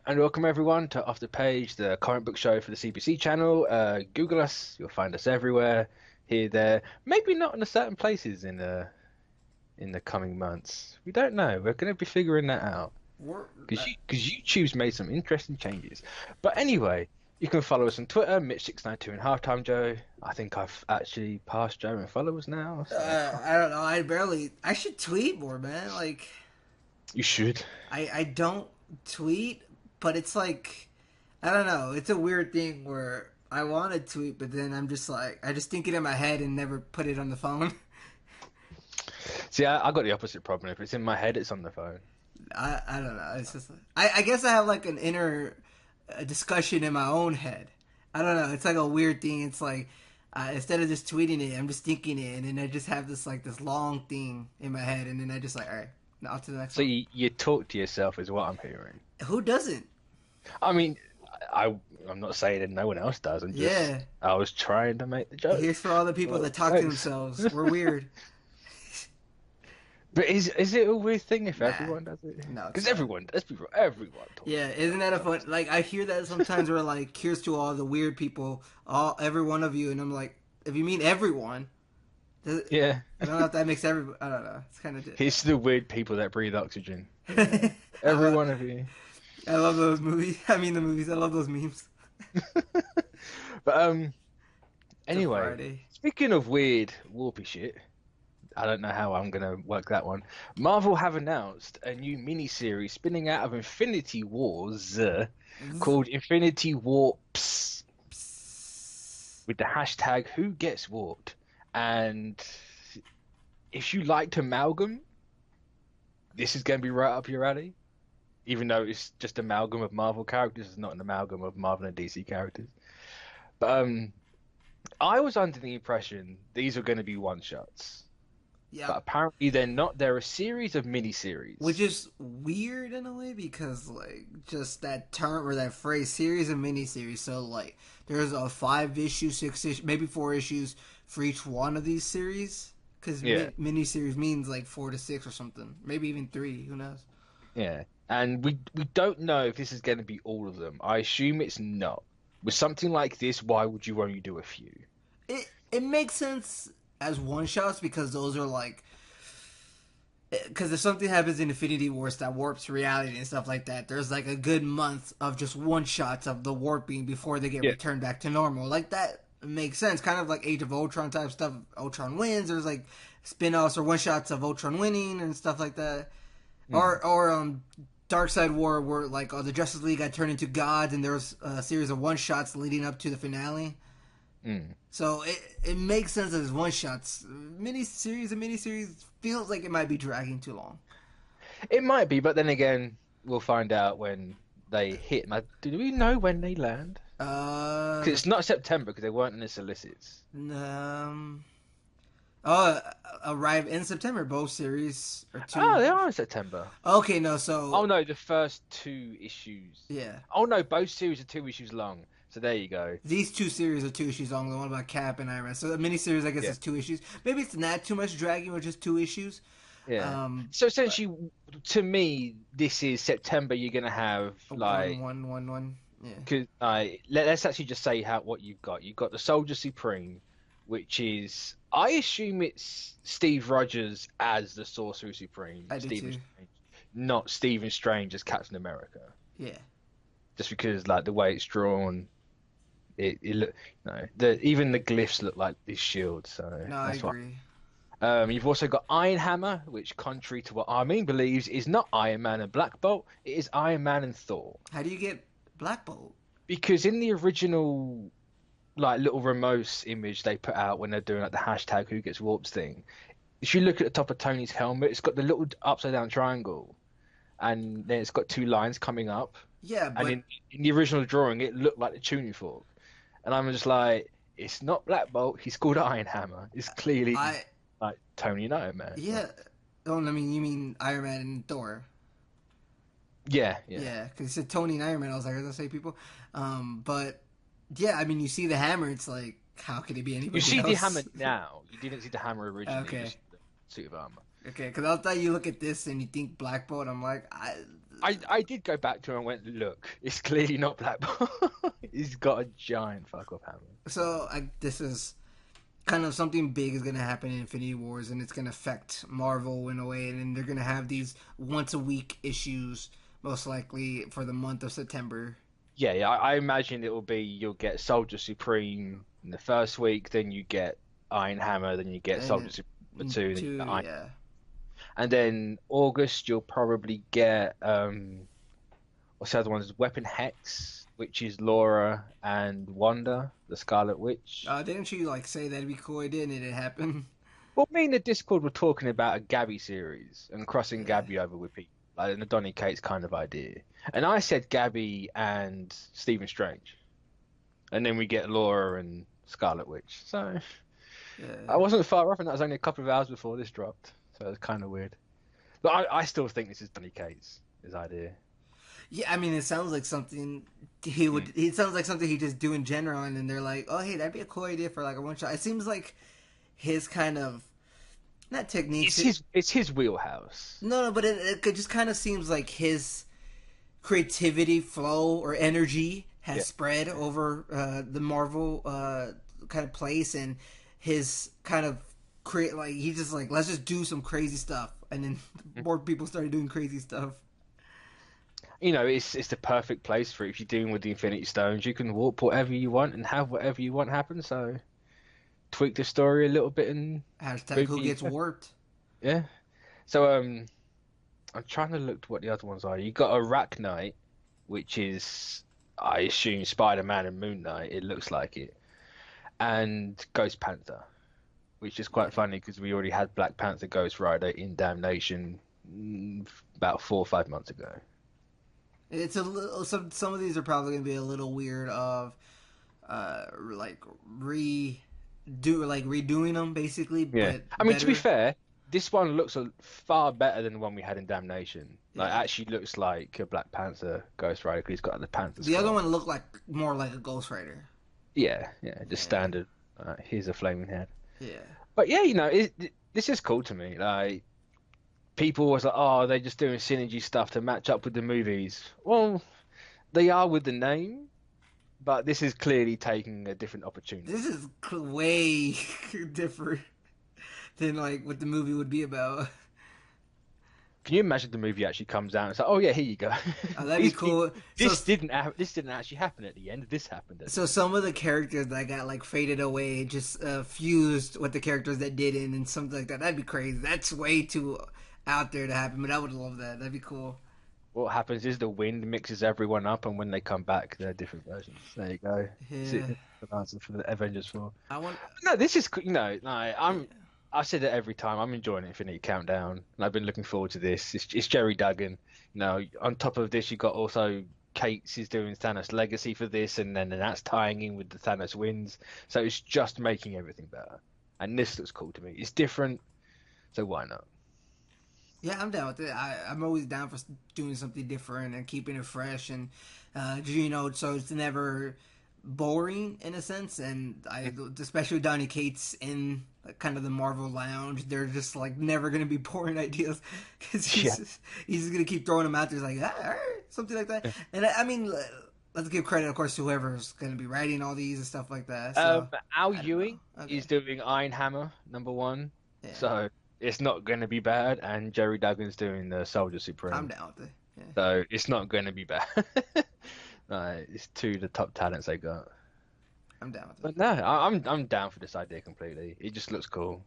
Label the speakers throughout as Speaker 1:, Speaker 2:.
Speaker 1: And welcome everyone to Off the Page, the comic book show for the CBC channel. Google us, you'll find us everywhere, here, there. Maybe not in the certain places in the coming months. We don't know. We're going to be figuring that out
Speaker 2: We're,
Speaker 1: because YouTube's made some interesting changes. But anyway, you can follow us on Twitter, Mitch692 and Halftime Joe. I think I've actually passed Joe in followers now, so
Speaker 2: I don't know. I should tweet more, man. Like,
Speaker 1: you should.
Speaker 2: I don't tweet, but it's like, I don't know. It's a weird thing where I want to tweet, but then I'm just like, I just think it in my head and never put it on the phone.
Speaker 1: See, I got the opposite problem. If it's in my head, it's on the phone.
Speaker 2: I don't know. It's just, I guess I have like an inner discussion in my own head. I don't know. It's like a weird thing. It's like, instead of just tweeting it, I'm just thinking it, and then I just have this long thing in my head, and then I just like, all right, now to the next
Speaker 1: So
Speaker 2: one.
Speaker 1: you talk to yourself is what I'm hearing.
Speaker 2: Who doesn't?
Speaker 1: I mean, I I'm not saying that no one else does.
Speaker 2: Yeah.
Speaker 1: I was trying to make the joke.
Speaker 2: Here's for all the people
Speaker 1: Well,
Speaker 2: that talk to
Speaker 1: thanks.
Speaker 2: themselves. We're weird.
Speaker 1: But is it a weird thing if
Speaker 2: Nah.
Speaker 1: everyone does it?
Speaker 2: No, it's
Speaker 1: Because
Speaker 2: not.
Speaker 1: everyone, let's be real, everyone talks
Speaker 2: Yeah,
Speaker 1: to
Speaker 2: isn't that a fun? Like I hear that sometimes. We're like, here's to all the weird people, every one of you, and I'm like, if you mean everyone,
Speaker 1: themselves. Yeah.
Speaker 2: I don't know if that makes everybody. I don't know. It's kind of.
Speaker 1: Here's to the weird people that breathe oxygen.
Speaker 2: I
Speaker 1: Every
Speaker 2: love,
Speaker 1: one of you.
Speaker 2: I love those movies. I mean the movies. I love those memes.
Speaker 1: But
Speaker 2: It's a
Speaker 1: anyway,
Speaker 2: Friday.
Speaker 1: speaking of weird warpy shit, I don't know how I'm gonna work that one. Marvel have announced a new miniseries spinning out of Infinity Wars called Infinity Warps with the hashtag Who Gets Warped. And if you liked Amalgam, this is going to be right up your alley. Even though it's just amalgam of Marvel characters, it's not an amalgam of Marvel and DC characters. But I was under the impression these were going to be one shots,
Speaker 2: Yeah,
Speaker 1: but apparently they're not. They're a series of miniseries.
Speaker 2: which is weird in a way because like just that term or that phrase, series and miniseries. So like there's a 5 issue, 6 issue, maybe 4 issues for each one of these series. Because
Speaker 1: Yeah,
Speaker 2: miniseries means like 4 to 6 or something, maybe even 3. Who knows?
Speaker 1: yeah, and we don't know if this is going to be all of them. I assume it's not. With something like this, why would you only do a few?
Speaker 2: It makes sense as one shots because those are like because if something happens in Infinity Wars that warps reality and stuff like that, there's like a good month of just one shots of the warping before they get
Speaker 1: Yeah.
Speaker 2: returned back to normal. Like that makes sense. Kind of like Age of Ultron type stuff. Ultron wins. There's like spin-offs or one shots of Ultron winning and stuff like that.
Speaker 1: Mm.
Speaker 2: Or Dark Side War where like the Justice League got turned into gods and there was a series of one shots leading up to the finale.
Speaker 1: Mm.
Speaker 2: So it makes sense as one shots. Miniseries feels like it might be dragging too long.
Speaker 1: It might be, but then again, we'll find out when they hit. Now, do we know when they land? 'Cause it's not September because they weren't in the solicits.
Speaker 2: um, oh, arrive in September. Both series are
Speaker 1: Oh,
Speaker 2: two.
Speaker 1: they are in September.
Speaker 2: Okay, no,
Speaker 1: Oh
Speaker 2: so
Speaker 1: no, the first 2 issues.
Speaker 2: yeah,
Speaker 1: Oh no, both series are 2 issues long. So there you go.
Speaker 2: these two series are 2 issues long. The one about Cap and Iron Man. So the miniseries, I guess,
Speaker 1: Yeah,
Speaker 2: is 2 issues. Maybe it's not too much dragging with just 2 issues.
Speaker 1: yeah.
Speaker 2: Um,
Speaker 1: So
Speaker 2: but
Speaker 1: essentially, to me, this is September. You're gonna have
Speaker 2: one,
Speaker 1: like,
Speaker 2: one, one, one. Yeah.
Speaker 1: cause, let's actually just say how what you've got. You've got the Soldier Supreme, which is I assume it's Steve Rogers as the Sorcerer Supreme,
Speaker 2: I do
Speaker 1: Stephen
Speaker 2: too.
Speaker 1: Strange, not Stephen Strange as Captain America.
Speaker 2: Yeah.
Speaker 1: Just because like the way it's drawn, it look no the even the glyphs look like these shields. So
Speaker 2: No, I
Speaker 1: that's why.
Speaker 2: agree.
Speaker 1: You've also got Iron Hammer, which, contrary to what Armin believes, is not Iron Man and Black Bolt. It is Iron Man and Thor.
Speaker 2: How do you get Black Bolt?
Speaker 1: Because in the original, like little Ramos image they put out when they're doing like the hashtag Who Gets Warped thing, if you look at the top of Tony's helmet, it's got the little upside down triangle, and then it's got two lines coming up.
Speaker 2: Yeah,
Speaker 1: And
Speaker 2: but
Speaker 1: in the original drawing, it looked like the tuning fork. And I'm just like, it's not Black Bolt. He's called Iron Hammer. It's clearly
Speaker 2: I
Speaker 1: like Tony and Iron Man.
Speaker 2: yeah. Oh, I mean, you mean Iron Man and Thor?
Speaker 1: Yeah, yeah.
Speaker 2: Yeah, because you said Tony and Iron Man. I was like, "Are those same people?" But yeah, I mean, you see the hammer. It's like, how could it be
Speaker 1: You
Speaker 2: anybody
Speaker 1: see the
Speaker 2: else?
Speaker 1: hammer now. You didn't see the hammer originally. You
Speaker 2: Okay,
Speaker 1: just see the suit of armor.
Speaker 2: okay. Because I thought you look at this and you think Black Bolt. I'm like,
Speaker 1: I did go back to him and went, look, it's clearly not Black Bolt. He's got a giant fuck off hammer.
Speaker 2: So this is kind of something big is going to happen in Infinity Wars, and it's going to affect Marvel in a way, and then they're going to have these once a week issues, most likely for the month of September.
Speaker 1: Yeah, I imagine it will be you'll get Soldier Supreme in the first week, then you get Iron Hammer, then you get
Speaker 2: And
Speaker 1: Soldier Supreme number 2, then you get Iron.
Speaker 2: Yeah.
Speaker 1: And then August you'll probably get what's the other one? There's Weapon Hex, which is Laura and Wanda, the Scarlet Witch.
Speaker 2: Didn't you say that'd be cool? It didn't. It happen.
Speaker 1: Well, me and the Discord were talking about a Gabby series and crossing Gabby over with people, like the Donny Cates kind of idea. And I said Gabby and Stephen Strange, and then we get Laura and Scarlet Witch. So I wasn't far off, and that was only a couple of hours before this dropped. So it's kind of weird. But I still think this is Donny Cates' his idea.
Speaker 2: Yeah, I mean, it sounds like something he would. It sounds like something he just do in general, and then they're like, "Oh, hey, that'd be a cool idea for a one shot." It seems like his kind of not techniques.
Speaker 1: It's his wheelhouse.
Speaker 2: No, but it just kind of seems like his creativity flow or energy has spread over the Marvel kind of place, and his kind of create he's just let's just do some crazy stuff, and then more people started doing crazy stuff.
Speaker 1: It's the perfect place for it. If you're dealing with the Infinity Stones, you can warp whatever you want and have whatever you want happen. So tweak the story a little bit and
Speaker 2: hashtag who gets warped.
Speaker 1: Yeah. So I'm trying to look what the other ones are. You got Arachnite, which is I assume Spider-Man and Moon Knight. It looks like it, and Ghost Panther, which is quite funny because we already had Black Panther, Ghost Rider in Damnation about 4 or 5 months ago.
Speaker 2: It's a little. Some of these are probably gonna be a little weird. Of redoing them basically.
Speaker 1: Yeah.
Speaker 2: But
Speaker 1: I mean,
Speaker 2: better.
Speaker 1: to be fair, this one looks far better than the one we had in Damnation. Actually looks like a Black Panther Ghost Rider because he's got the Panther.
Speaker 2: The other one looked more like a Ghost Rider.
Speaker 1: Yeah, just standard. Here's a flaming head.
Speaker 2: Yeah.
Speaker 1: But yeah, this is cool to me. People was like, oh, they're just doing synergy stuff to match up with the movies. Well, they are with the name, but this is clearly taking a different opportunity.
Speaker 2: This is way different than what the movie would be about.
Speaker 1: Can you imagine the movie actually comes out and it's like, oh yeah, here you go.
Speaker 2: Oh, that'd be cool.
Speaker 1: This didn't actually happen at the end. This happened.
Speaker 2: So some of the characters that got faded away just fused with the characters that didn't, and something like that. That'd be crazy. That's way too out there to happen, but I would love that. That'd be cool.
Speaker 1: What happens is the wind mixes everyone up, and when they come back, they're different versions. There you go.
Speaker 2: Yeah.
Speaker 1: The answer for the Avengers 4.
Speaker 2: No,
Speaker 1: this is I said it every time. I'm enjoying Infinity Countdown, and I've been looking forward to this. It's Jerry Duggan. On top of this, you got also Cates is doing Thanos Legacy for this, and then that's tying in with the Thanos Wins. So it's just making everything better. And this looks cool to me. It's different, so why not?
Speaker 2: Yeah, I'm down with it. I'm always down for doing something different and keeping it fresh, and so it's never boring in a sense. And especially with Donny Cates in kind of the Marvel lounge, they're just never gonna be boring ideas because he's just gonna keep throwing them out there, all right, something like that. And I mean, let's give credit, of course, to whoever's gonna be writing all these and stuff like that. So,
Speaker 1: Al Ewing is doing Iron Hammer #1, so it's not going to be bad, and Jerry Duggan's doing the Soldier Supreme.
Speaker 2: I'm down with it. Yeah.
Speaker 1: So it's not going to be bad. It's two of the top talents they got.
Speaker 2: I'm down with it.
Speaker 1: But no, I'm down for this idea completely. It just looks cool.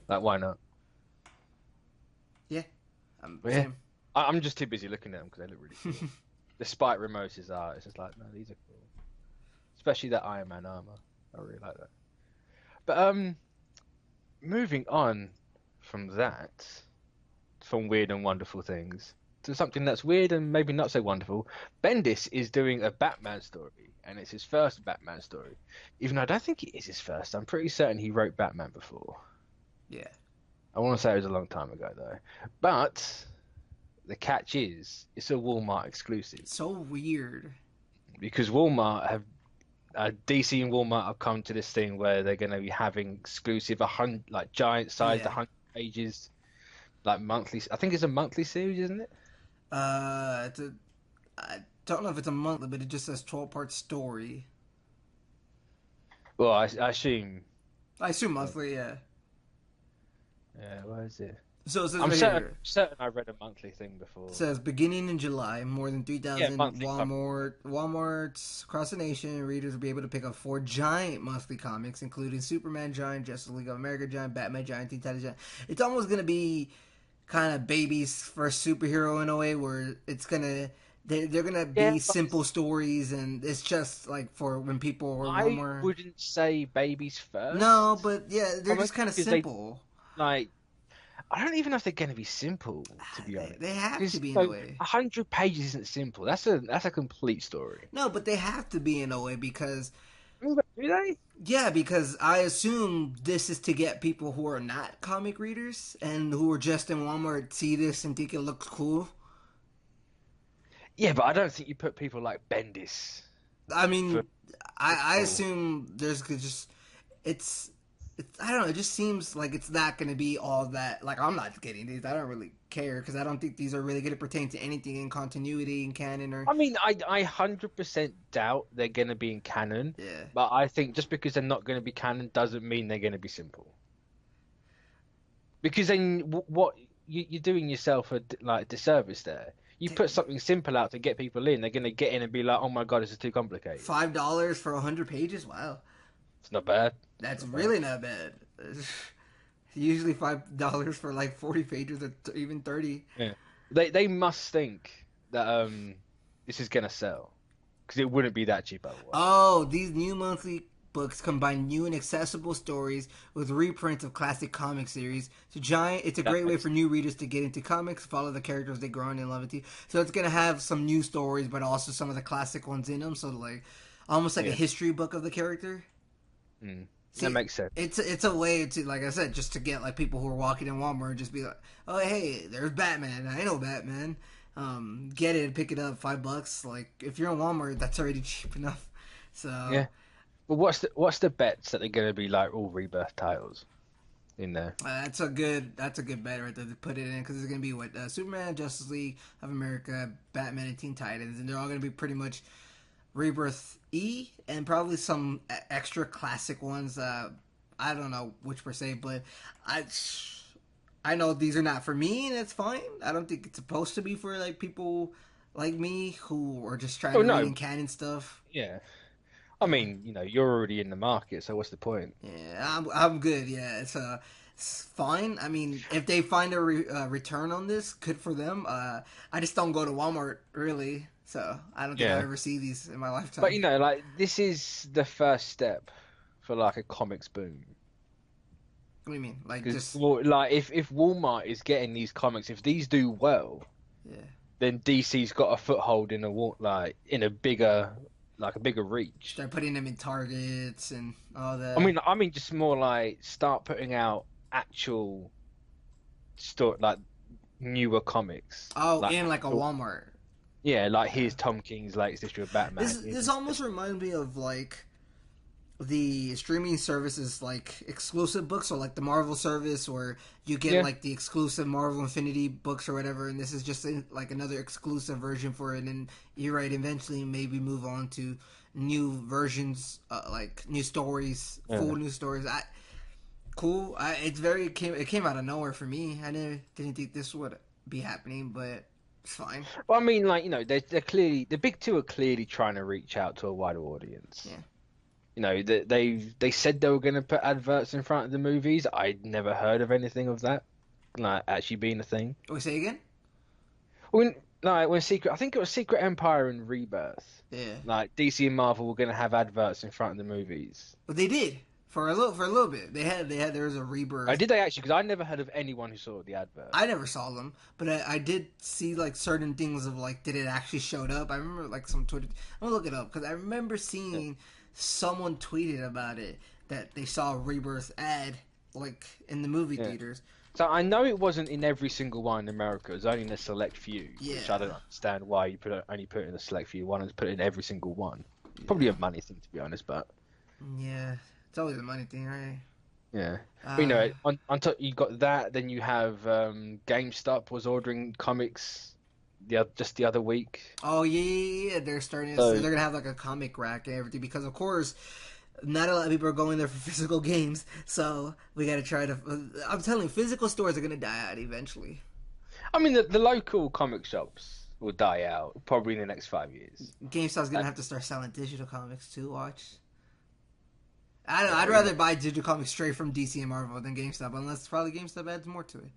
Speaker 1: Why not?
Speaker 2: Yeah.
Speaker 1: I'm just too busy looking at them because they look really cool. Despite Ramos's art, it's just no, these are cool. Especially that Iron Man armor. I really like that. But moving on from weird and wonderful things to something that's weird and maybe not so wonderful. Bendis is doing a Batman story, and it's his first Batman story. Even though I don't think it is his first. I'm pretty certain he wrote Batman before.
Speaker 2: Yeah.
Speaker 1: I want to say it was a long time ago, though. But the catch is, it's a Walmart exclusive.
Speaker 2: So weird.
Speaker 1: Because Walmart have... DC and Walmart have come to this thing where they're going to be having exclusive, giant-sized 100 pages, monthly. I think it's a monthly series, isn't it?
Speaker 2: I don't know if it's a monthly, but it just says 12-part story.
Speaker 1: Well, I assume.
Speaker 2: I assume monthly, yeah.
Speaker 1: Yeah, what is it?
Speaker 2: So it says
Speaker 1: I'm
Speaker 2: right
Speaker 1: certain
Speaker 2: here.
Speaker 1: certain I read a monthly thing
Speaker 2: It
Speaker 1: before.
Speaker 2: says beginning in July, more than
Speaker 1: Yeah,
Speaker 2: 3,000
Speaker 1: monthly comic.
Speaker 2: Walmarts across the nation, readers will be able to pick up 4 giant monthly comics, including Superman Giant, Justice League of America Giant, Batman Giant, Teen Titans Giant. It's almost gonna be kind of baby's first superhero in a way, where it's gonna they're gonna
Speaker 1: Yeah,
Speaker 2: be
Speaker 1: but
Speaker 2: simple stories, and it's just like for when people want
Speaker 1: I
Speaker 2: more.
Speaker 1: wouldn't say babies
Speaker 2: No,
Speaker 1: first
Speaker 2: but yeah, they're just
Speaker 1: comics
Speaker 2: kind of
Speaker 1: because they
Speaker 2: simple.
Speaker 1: like. I don't even know if they're going to be simple, to be honest.
Speaker 2: They have to
Speaker 1: Because
Speaker 2: be in a
Speaker 1: so
Speaker 2: way.
Speaker 1: 100 pages isn't simple. That's a complete story.
Speaker 2: No, but they have to be in a way because
Speaker 1: Do they?
Speaker 2: yeah, because I assume this is to get people who are not comic readers and who are just in Walmart see this and think it looks cool.
Speaker 1: Yeah, but I don't think you put people like Bendis
Speaker 2: I
Speaker 1: for
Speaker 2: mean, I
Speaker 1: Deadpool.
Speaker 2: assume there's just it's I don't know. It just seems like it's not going to be all that. Like I'm not getting these. I don't really care because I don't think these are really going to pertain to anything in continuity and canon or
Speaker 1: I mean, I 100% doubt they're going to be in canon,
Speaker 2: yeah.
Speaker 1: but I think just because they're not going to be canon doesn't mean they're going to be simple. Because then what you're doing yourself a like disservice there. You put something simple out to get people in, they're going to get in and be like, "Oh my God, this is too complicated."
Speaker 2: $5 for 100 pages. Wow,
Speaker 1: It's not bad.
Speaker 2: that's
Speaker 1: Not bad.
Speaker 2: really not bad. Usually $5 for like 40 pages or even 30.
Speaker 1: Yeah. They must think that this is gonna sell because it wouldn't be that cheap otherwise.
Speaker 2: Oh, these new monthly books combine new and accessible stories with reprints of classic comic series. It's a
Speaker 1: That
Speaker 2: great way
Speaker 1: makes
Speaker 2: for new readers to get into comics, follow the characters they grow on and love it. So it's gonna have some new stories, but also some of the classic ones in them. So like, almost like a
Speaker 1: yeah,
Speaker 2: history book of the character.
Speaker 1: that
Speaker 2: See,
Speaker 1: makes sense.
Speaker 2: it's a way to, like I said, just to get like people who are walking in Walmart and just be like, oh hey, there's Batman. I know Batman. Get it, pick it up, $5. Like if you're in Walmart, that's already cheap enough. So
Speaker 1: Yeah, but what's the bets that they're gonna be like all rebirth titles in there?
Speaker 2: that's a good bet right there to put it in because it's gonna be what Superman, Justice League of America, Batman, and Teen Titans, and they're all gonna be pretty much Rebirth E and probably some extra classic ones. I don't know which per se, but I I know these are not for me, and it's fine. I don't think it's supposed to be for like people like me who are just trying
Speaker 1: Oh
Speaker 2: to read
Speaker 1: no,
Speaker 2: in canon stuff.
Speaker 1: yeah. I mean, you're already in the market, so what's the point?
Speaker 2: Yeah, I'm good. Yeah, it's fine. I mean, if they find a return on this, good for them. I just don't go to Walmart really, so I don't think I'll
Speaker 1: Yeah,
Speaker 2: ever see these in my
Speaker 1: but
Speaker 2: lifetime.
Speaker 1: like this is the first step for like a comics boom.
Speaker 2: What do you mean? Like
Speaker 1: Because
Speaker 2: just
Speaker 1: like if Walmart is getting these comics, if these do well,
Speaker 2: yeah,
Speaker 1: then DC's got a foothold in in a bigger reach.
Speaker 2: start putting them in targets and all
Speaker 1: I
Speaker 2: that.
Speaker 1: mean, just more like start putting out actual story like newer comics.
Speaker 2: Oh,
Speaker 1: Like
Speaker 2: in like a
Speaker 1: actual,
Speaker 2: Walmart.
Speaker 1: yeah, like
Speaker 2: Yeah.
Speaker 1: here's Tom King's latest issue of Batman.
Speaker 2: This almost reminds me of like the streaming services like exclusive books or like the Marvel service where you get
Speaker 1: Yeah,
Speaker 2: like the exclusive Marvel Infinity books or whatever, and this is just like another exclusive version for it, and you're right, eventually maybe move on to new versions, like new stories,
Speaker 1: yeah.
Speaker 2: full new stories. Cool. It came out of nowhere for me. I didn't think this would be happening, but it's fine.
Speaker 1: But I mean, like they're clearly the big two are clearly trying to reach out to a wider audience.
Speaker 2: Yeah.
Speaker 1: They said they were going to put adverts in front of the movies. I'd never heard of anything of that, like actually being a thing.
Speaker 2: We say again?
Speaker 1: When when I think it was Secret Empire and Rebirth.
Speaker 2: Yeah.
Speaker 1: Like DC and Marvel were going to have adverts in front of the movies.
Speaker 2: But they did for a little bit. There was a rebirth.
Speaker 1: Did they actually? Because I never heard of anyone who saw the advert.
Speaker 2: I never saw them, but I did see like certain things of like did it actually showed up? I remember like some Twitter. I'm gonna look it up because I remember
Speaker 1: Yeah.
Speaker 2: seeing someone tweeted about it that they saw a rebirth ad like in the movie
Speaker 1: Yeah.
Speaker 2: theaters.
Speaker 1: So I know it wasn't in every single one in America. It was only in a select few, which I
Speaker 2: Yeah,
Speaker 1: don't understand why you only put it in a select few. Why not put it in every single one? Probably
Speaker 2: yeah,
Speaker 1: a money thing, to be honest. But
Speaker 2: yeah. It's always a money thing, right?
Speaker 1: yeah, but
Speaker 2: Uh,
Speaker 1: on top you got that. Then you have GameStop was ordering comics just the other week.
Speaker 2: Oh yeah. They're starting to.
Speaker 1: So
Speaker 2: They're gonna have like a comic rack and everything because, of course, not a lot of people are going there for physical games. So we got to try to. I'm telling you, physical stores are gonna die out eventually.
Speaker 1: I mean, the local comic shops will die out probably in the next 5 years.
Speaker 2: GameStop's
Speaker 1: Uh,
Speaker 2: gonna have to start selling digital comics too. Watch. I don't know.
Speaker 1: yeah,
Speaker 2: I'd rather buy digital comics straight from DC and Marvel than GameStop, unless probably GameStop adds more to it.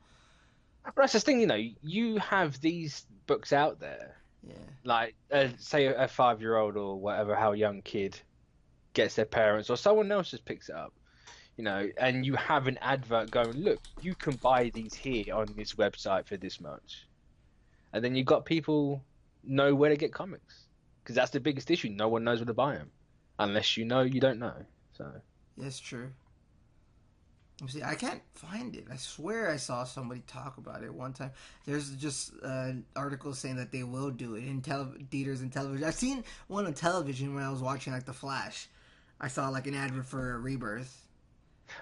Speaker 1: but that's the thing, you have these books out there,
Speaker 2: Yeah.
Speaker 1: like say a 5-year-old or whatever, how young kid gets their parents or someone else just picks it up, and you have an advert going, look, you can buy these here on this website for this much, and then you got people know where to get comics because that's the biggest issue. No one knows where to buy them unless you know you don't know. So
Speaker 2: That's true. See, I can't find it. I swear I saw somebody talk about it one time. There's just an article saying that they will do it in theaters and television. I've seen one on television when I was watching like The Flash. I saw like an advert for Rebirth.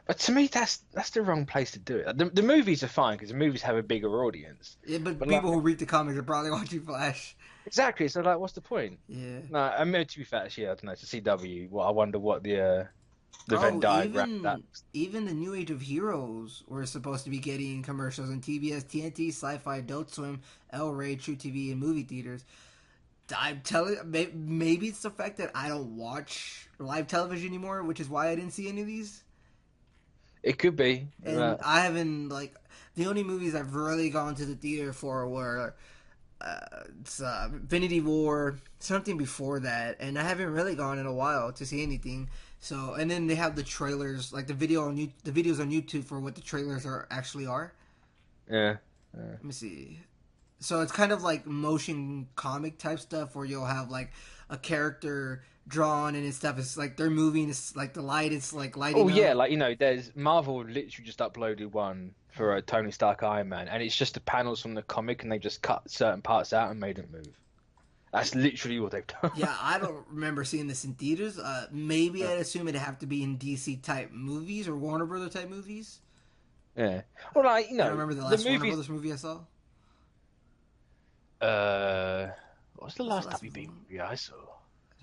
Speaker 1: but to me, that's the wrong place to do it. The movies are fine because the movies have a bigger audience.
Speaker 2: Yeah, but
Speaker 1: But
Speaker 2: people who read the comics are probably watching Flash.
Speaker 1: exactly, so like, what's the point?
Speaker 2: Yeah.
Speaker 1: No, I mean, to be fair, actually, I don't know. It's a CW. Well, I wonder what the Venn
Speaker 2: Oh,
Speaker 1: diagram that.
Speaker 2: even the New Age of Heroes were supposed to be getting commercials on TBS, TNT, Sci-Fi, Adult Swim, El Rey, True TV, and movie theaters. I'm telling, maybe it's the fact that I don't watch live television anymore, which is why I didn't see any of these.
Speaker 1: It could be.
Speaker 2: And I haven't like the only movies I've really gone to the theater for were Infinity War, something before that, and I haven't really gone in a while to see anything. So, and then they have the trailers, like the videos on YouTube for what the trailers actually are.
Speaker 1: Yeah.
Speaker 2: Let me see. So it's kind of like motion comic type stuff where you'll have like a character drawn and stuff. It's like they're moving. It's like the light is like lighting
Speaker 1: Oh yeah,
Speaker 2: up.
Speaker 1: like there's Marvel literally just uploaded one for a Tony Stark Iron Man, and it's just the panels from the comic, and they just cut certain parts out and made it move. That's literally what they've done.
Speaker 2: Yeah, I don't remember seeing this in theaters. Maybe I'd assume it'd have to be in DC type movies or Warner Brothers type movies.
Speaker 1: Yeah. Well, like
Speaker 2: I don't remember the last Warner
Speaker 1: movies.
Speaker 2: Brothers movie I saw.
Speaker 1: What's the
Speaker 2: What's
Speaker 1: last
Speaker 2: the last
Speaker 1: WB
Speaker 2: one?
Speaker 1: movie I saw?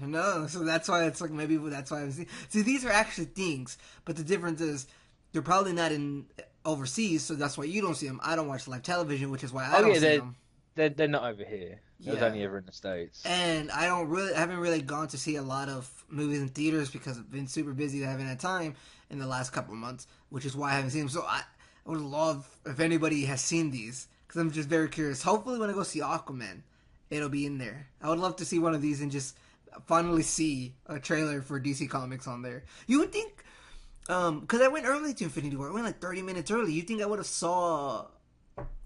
Speaker 2: No, so that's why it's like maybe that's why I'm seeing. See, these are actually things, but the difference is they're probably not in overseas, so that's why you don't see them. I don't watch live television, which is why I don't see them.
Speaker 1: They're not over here. It was
Speaker 2: Yeah.
Speaker 1: only ever in the States.
Speaker 2: And I haven't really gone to see a lot of movies in theaters because I've been super busy. I haven't had time in the last couple of months, which is why I haven't seen them. So I would love if anybody has seen these because I'm just very curious. Hopefully, when I go see Aquaman, it'll be in there. I would love to see one of these and just finally see a trailer for DC Comics on there. You would think, because I went early to Infinity War. I went like 30 minutes early. You think I would have saw?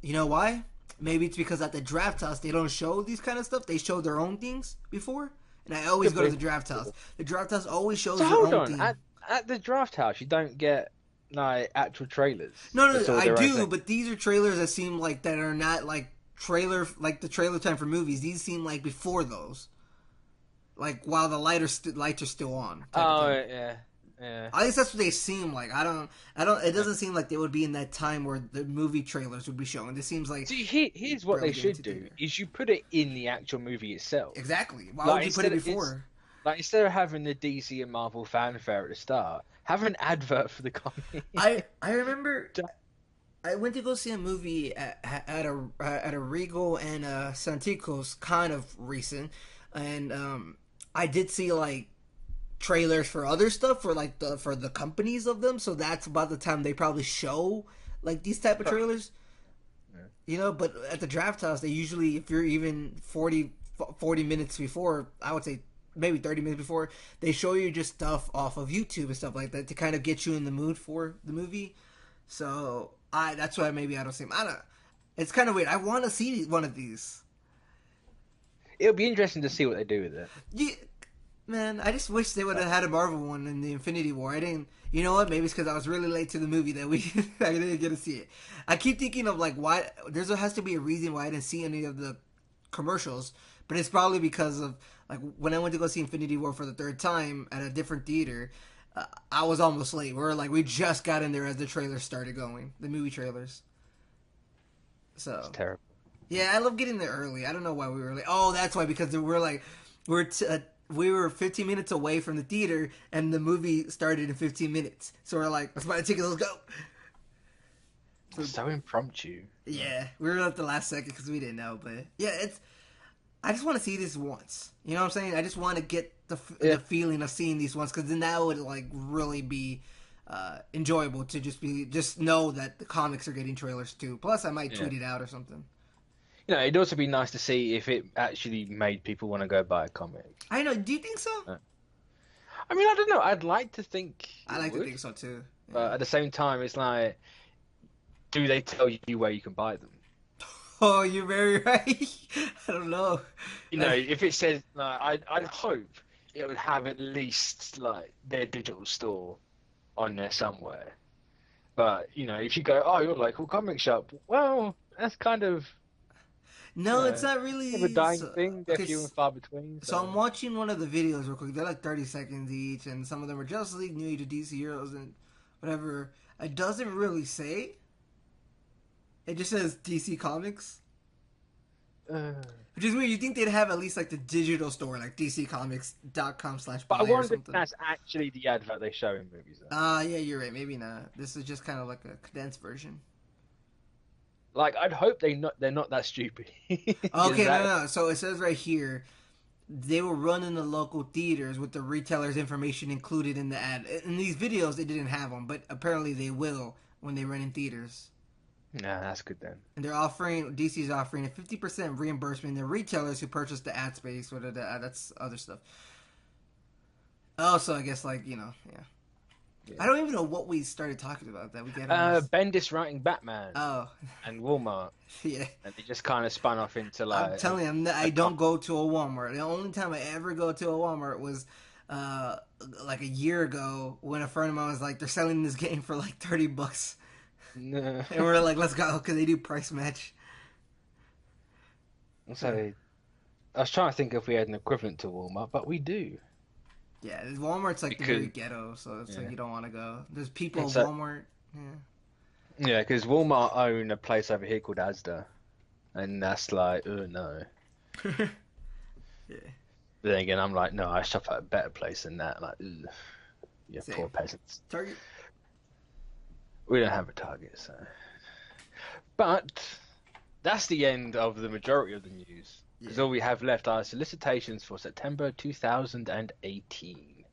Speaker 2: You know why? Maybe it's because at the draft house they don't show these kind of stuff. They show their own things before, and I always go to the draft house. The draft house always shows
Speaker 1: So
Speaker 2: their
Speaker 1: hold
Speaker 2: own
Speaker 1: on,
Speaker 2: thing.
Speaker 1: at the draft house, you don't get like actual trailers.
Speaker 2: No,
Speaker 1: It's all
Speaker 2: I
Speaker 1: their own
Speaker 2: do,
Speaker 1: thing.
Speaker 2: but these are trailers that seem like that are not like the trailer time for movies. These seem like before those, like while the lights are still on. Type of
Speaker 1: Oh
Speaker 2: thing.
Speaker 1: yeah.
Speaker 2: At least that's what they seem like. I don't. It doesn't seem like they would be in that time where the movie trailers would be showing. This seems like
Speaker 1: See, here's what they
Speaker 2: barely getting
Speaker 1: should
Speaker 2: to
Speaker 1: do:
Speaker 2: theater.
Speaker 1: is you put it in the actual movie itself.
Speaker 2: Exactly. Why
Speaker 1: Like,
Speaker 2: would you put it
Speaker 1: instead of-
Speaker 2: before?
Speaker 1: Like instead of having the DC and Marvel fanfare at the start, have an advert for the comic.
Speaker 2: I remember I went to go see a movie at a Regal and Santikos kind of recent, and I did see like trailers for other stuff for like for the companies of them. So that's about the time they probably show like these type of trailers. But at the draft house, they usually, if you're even 40 minutes before, I would say maybe 30 minutes before, they show you just stuff off of YouTube and stuff like that to kind of get you in the mood for the movie. So that's why maybe I don't see them. I don't. It's kind of weird. I want to see one of these.
Speaker 1: It'll be interesting to see what they do with it.
Speaker 2: Yeah, man, I just wish they would have had a Marvel one in the Infinity War. I didn't. You know what? Maybe it's because I was really late to the movie that I didn't get to see it. I keep thinking of like why there has to be a reason why I didn't see any of the commercials, but it's probably because of like when I went to go see Infinity War for the third time at a different theater. I was almost late. We just got in there as the trailers started going, the movie trailers. So
Speaker 1: It's terrible.
Speaker 2: Yeah, I love getting there early. I don't know why we were late. Oh, that's why, because we're like, we were 15 minutes away from the theater, and the movie started in 15 minutes. So we're like, let's buy a ticket, let's go.
Speaker 1: So impromptu.
Speaker 2: Yeah, we were at the last second because we didn't know, but yeah, I just want to see this once. You know what I'm saying? I just want to get the feeling of seeing these once, because then that would like really be enjoyable to just know that the comics are getting trailers too. Plus, I might tweet it out or something.
Speaker 1: You know, it'd also be nice to see if it actually made people want to go buy a comic.
Speaker 2: I know. Do you think so?
Speaker 1: I mean, I don't know. I'd like to think.
Speaker 2: I like to think so too. Yeah.
Speaker 1: But at the same time, it's like, do they tell you where you can buy them?
Speaker 2: Oh, you're very right. I don't know.
Speaker 1: You know, if it says, I'd hope it would have at least like their digital store on there somewhere. But you know, if you go, oh, your local comic shop, well, that's kind of.
Speaker 2: No, it's not really
Speaker 1: a dying thing. They're few and far between.
Speaker 2: So I'm watching one of the videos real quick. They're like 30 seconds each, and some of them are Justice League, New Age of DC Heroes, and whatever. It doesn't really say. It just says DC Comics. Which is weird. You think they'd have at least like the digital store, like dccomics.com/buy
Speaker 1: But I
Speaker 2: or
Speaker 1: wonder
Speaker 2: something.
Speaker 1: if that's actually the advert they show in movies.
Speaker 2: Yeah, you're right. Maybe not. This is just kind of like a condensed version.
Speaker 1: Like, I'd hope they're not that stupid.
Speaker 2: Okay, no. So it says right here, they will run in the local theaters with the retailer's information included in the ad. In these videos, they didn't have them, but apparently they will when they run in theaters.
Speaker 1: Nah, that's good then.
Speaker 2: And DC's offering a 50% reimbursement to retailers who purchase the ad space. That's other stuff. Also, I guess, like, you know, yeah. I don't even know what we started talking about that we get on
Speaker 1: Bendis writing Batman.
Speaker 2: Oh.
Speaker 1: And Walmart.
Speaker 2: Yeah.
Speaker 1: And they just kind of spun off into like.
Speaker 2: I'm telling you, I don't go to a Walmart. The only time I ever go to a Walmart was like a year ago when a friend of mine was like, they're selling this game for like $30.
Speaker 1: No.
Speaker 2: And we're like, let's go, because they do price match.
Speaker 1: So, I was trying to think if we had an equivalent to Walmart, but we do.
Speaker 2: Yeah, Walmart's like the very ghetto, so it's like you don't want to go. There's people at Walmart. Yeah.
Speaker 1: Yeah, because Walmart own a place over here called Asda, and that's like, oh no.
Speaker 2: Yeah.
Speaker 1: But then again, I'm like, no, I shop at a better place than that. Like, ugh. Yeah,
Speaker 2: Same.
Speaker 1: poor peasants.
Speaker 2: Target.
Speaker 1: We don't have a Target, so. But that's the end of the majority of the news. Because all we have left are solicitations for September 2018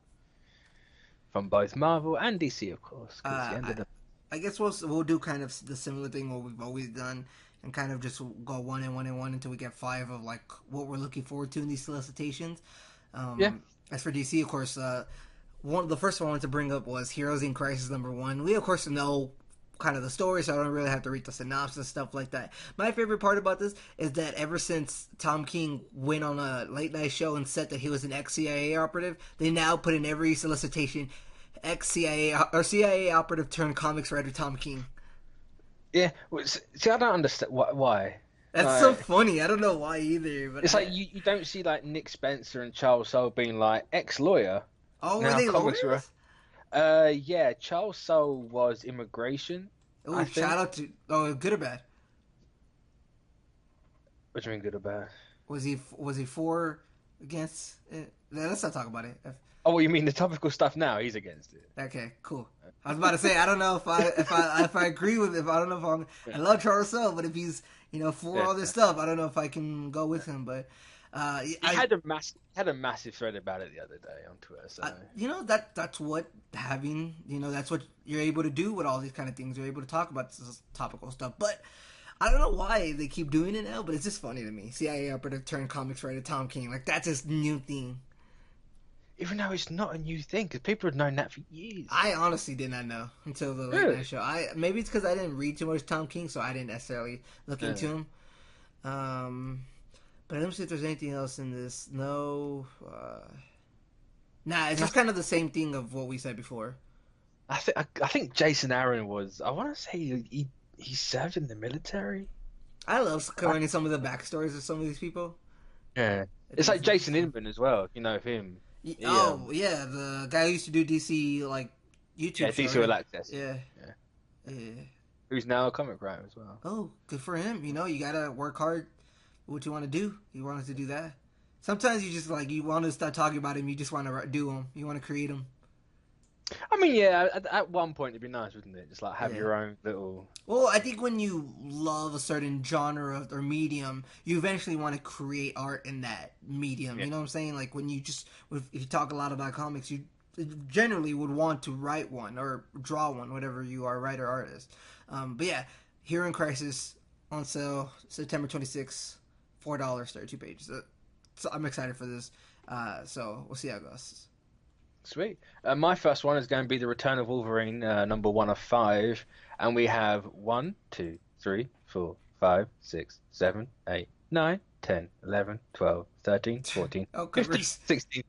Speaker 1: from both Marvel and DC, of course.
Speaker 2: I guess we'll do kind of the similar thing what we've always done, and kind of just go one and one until we get 5 of like what we're looking forward to in these solicitations. As for DC, of course, the first one I wanted to bring up was Heroes in Crisis #1. We of course know kind of the story, so I don't really have to read the synopsis and stuff like that. My favorite part about this is that ever since Tom King went on a late night show and said that he was an ex-CIA operative, they now put in every solicitation ex-CIA or CIA operative turned comics writer Tom King.
Speaker 1: Yeah, see, I don't understand why.
Speaker 2: That's so funny. I don't know why either. But
Speaker 1: it's like you don't see like Nick Spencer and Charles Soule being like ex-lawyer.
Speaker 2: Oh, were they lawyers?
Speaker 1: Yeah, Charles Soule was immigration.
Speaker 2: Oh, shout out to good or bad?
Speaker 1: What do you mean, good or bad?
Speaker 2: Was he for against it? Let's not talk about it.
Speaker 1: Oh, you mean the topical stuff now? He's against it.
Speaker 2: Okay, cool. I was about to say I don't know if I agree with it. I don't know if I love Charles Soule, but if he's for all this stuff, I don't know if I can go with him. But
Speaker 1: he had a massive thread about it the other day on Twitter. So
Speaker 2: that's what having that's what you're able to do with all these kind of things. You're able to talk about this topical stuff, but I don't know why they keep doing it now. But it's just funny to me. CIA operative turned comics writer Tom King, like that's his new thing.
Speaker 1: Even though it's not a new thing, because people have known that for years.
Speaker 2: I honestly did not know until the late night show. Maybe it's because I didn't read too much Tom King, so I didn't necessarily look into him. But let me see if there's anything else in this. No. Nah, it's just kind of the same thing of what we said before.
Speaker 1: I think Jason Aaron was. I want to say he served in the military.
Speaker 2: I love learning some of the backstories of some of these people.
Speaker 1: Yeah, it's like Jason Inman as well. You know of him.
Speaker 2: Oh yeah, the guy who used to do DC like YouTube.
Speaker 1: Yeah, DC All Access.
Speaker 2: Yeah.
Speaker 1: who's now a comic writer as well.
Speaker 2: Oh, good for him. You know, you gotta work hard. What you want to do? You want us to do that. Sometimes you just like you want to start talking about him. You just want to do them. You want to create them.
Speaker 1: I mean, yeah, at one point it'd be nice, wouldn't it? Just like have
Speaker 2: Yeah.
Speaker 1: your own little.
Speaker 2: Well, I think when you love a certain genre or medium, you eventually want to create art in that medium.
Speaker 1: Yeah.
Speaker 2: You know what I'm saying? Like when you just, if you talk a lot about comics, you generally would want to write one or draw one, whatever you are, writer, artist. But yeah, Hero in Crisis on sale September 26th, $4, 32 pages. So I'm excited for this. So we'll see how it goes.
Speaker 1: Sweet. My first one is going to be the Return of Wolverine, number 1 of 5, and we have 1, 2, 3, 4, 5, 6, 7, 8, 9, 10, 11, 12, 13, 14,
Speaker 2: Oh,
Speaker 1: 15,
Speaker 2: covers.
Speaker 1: 16,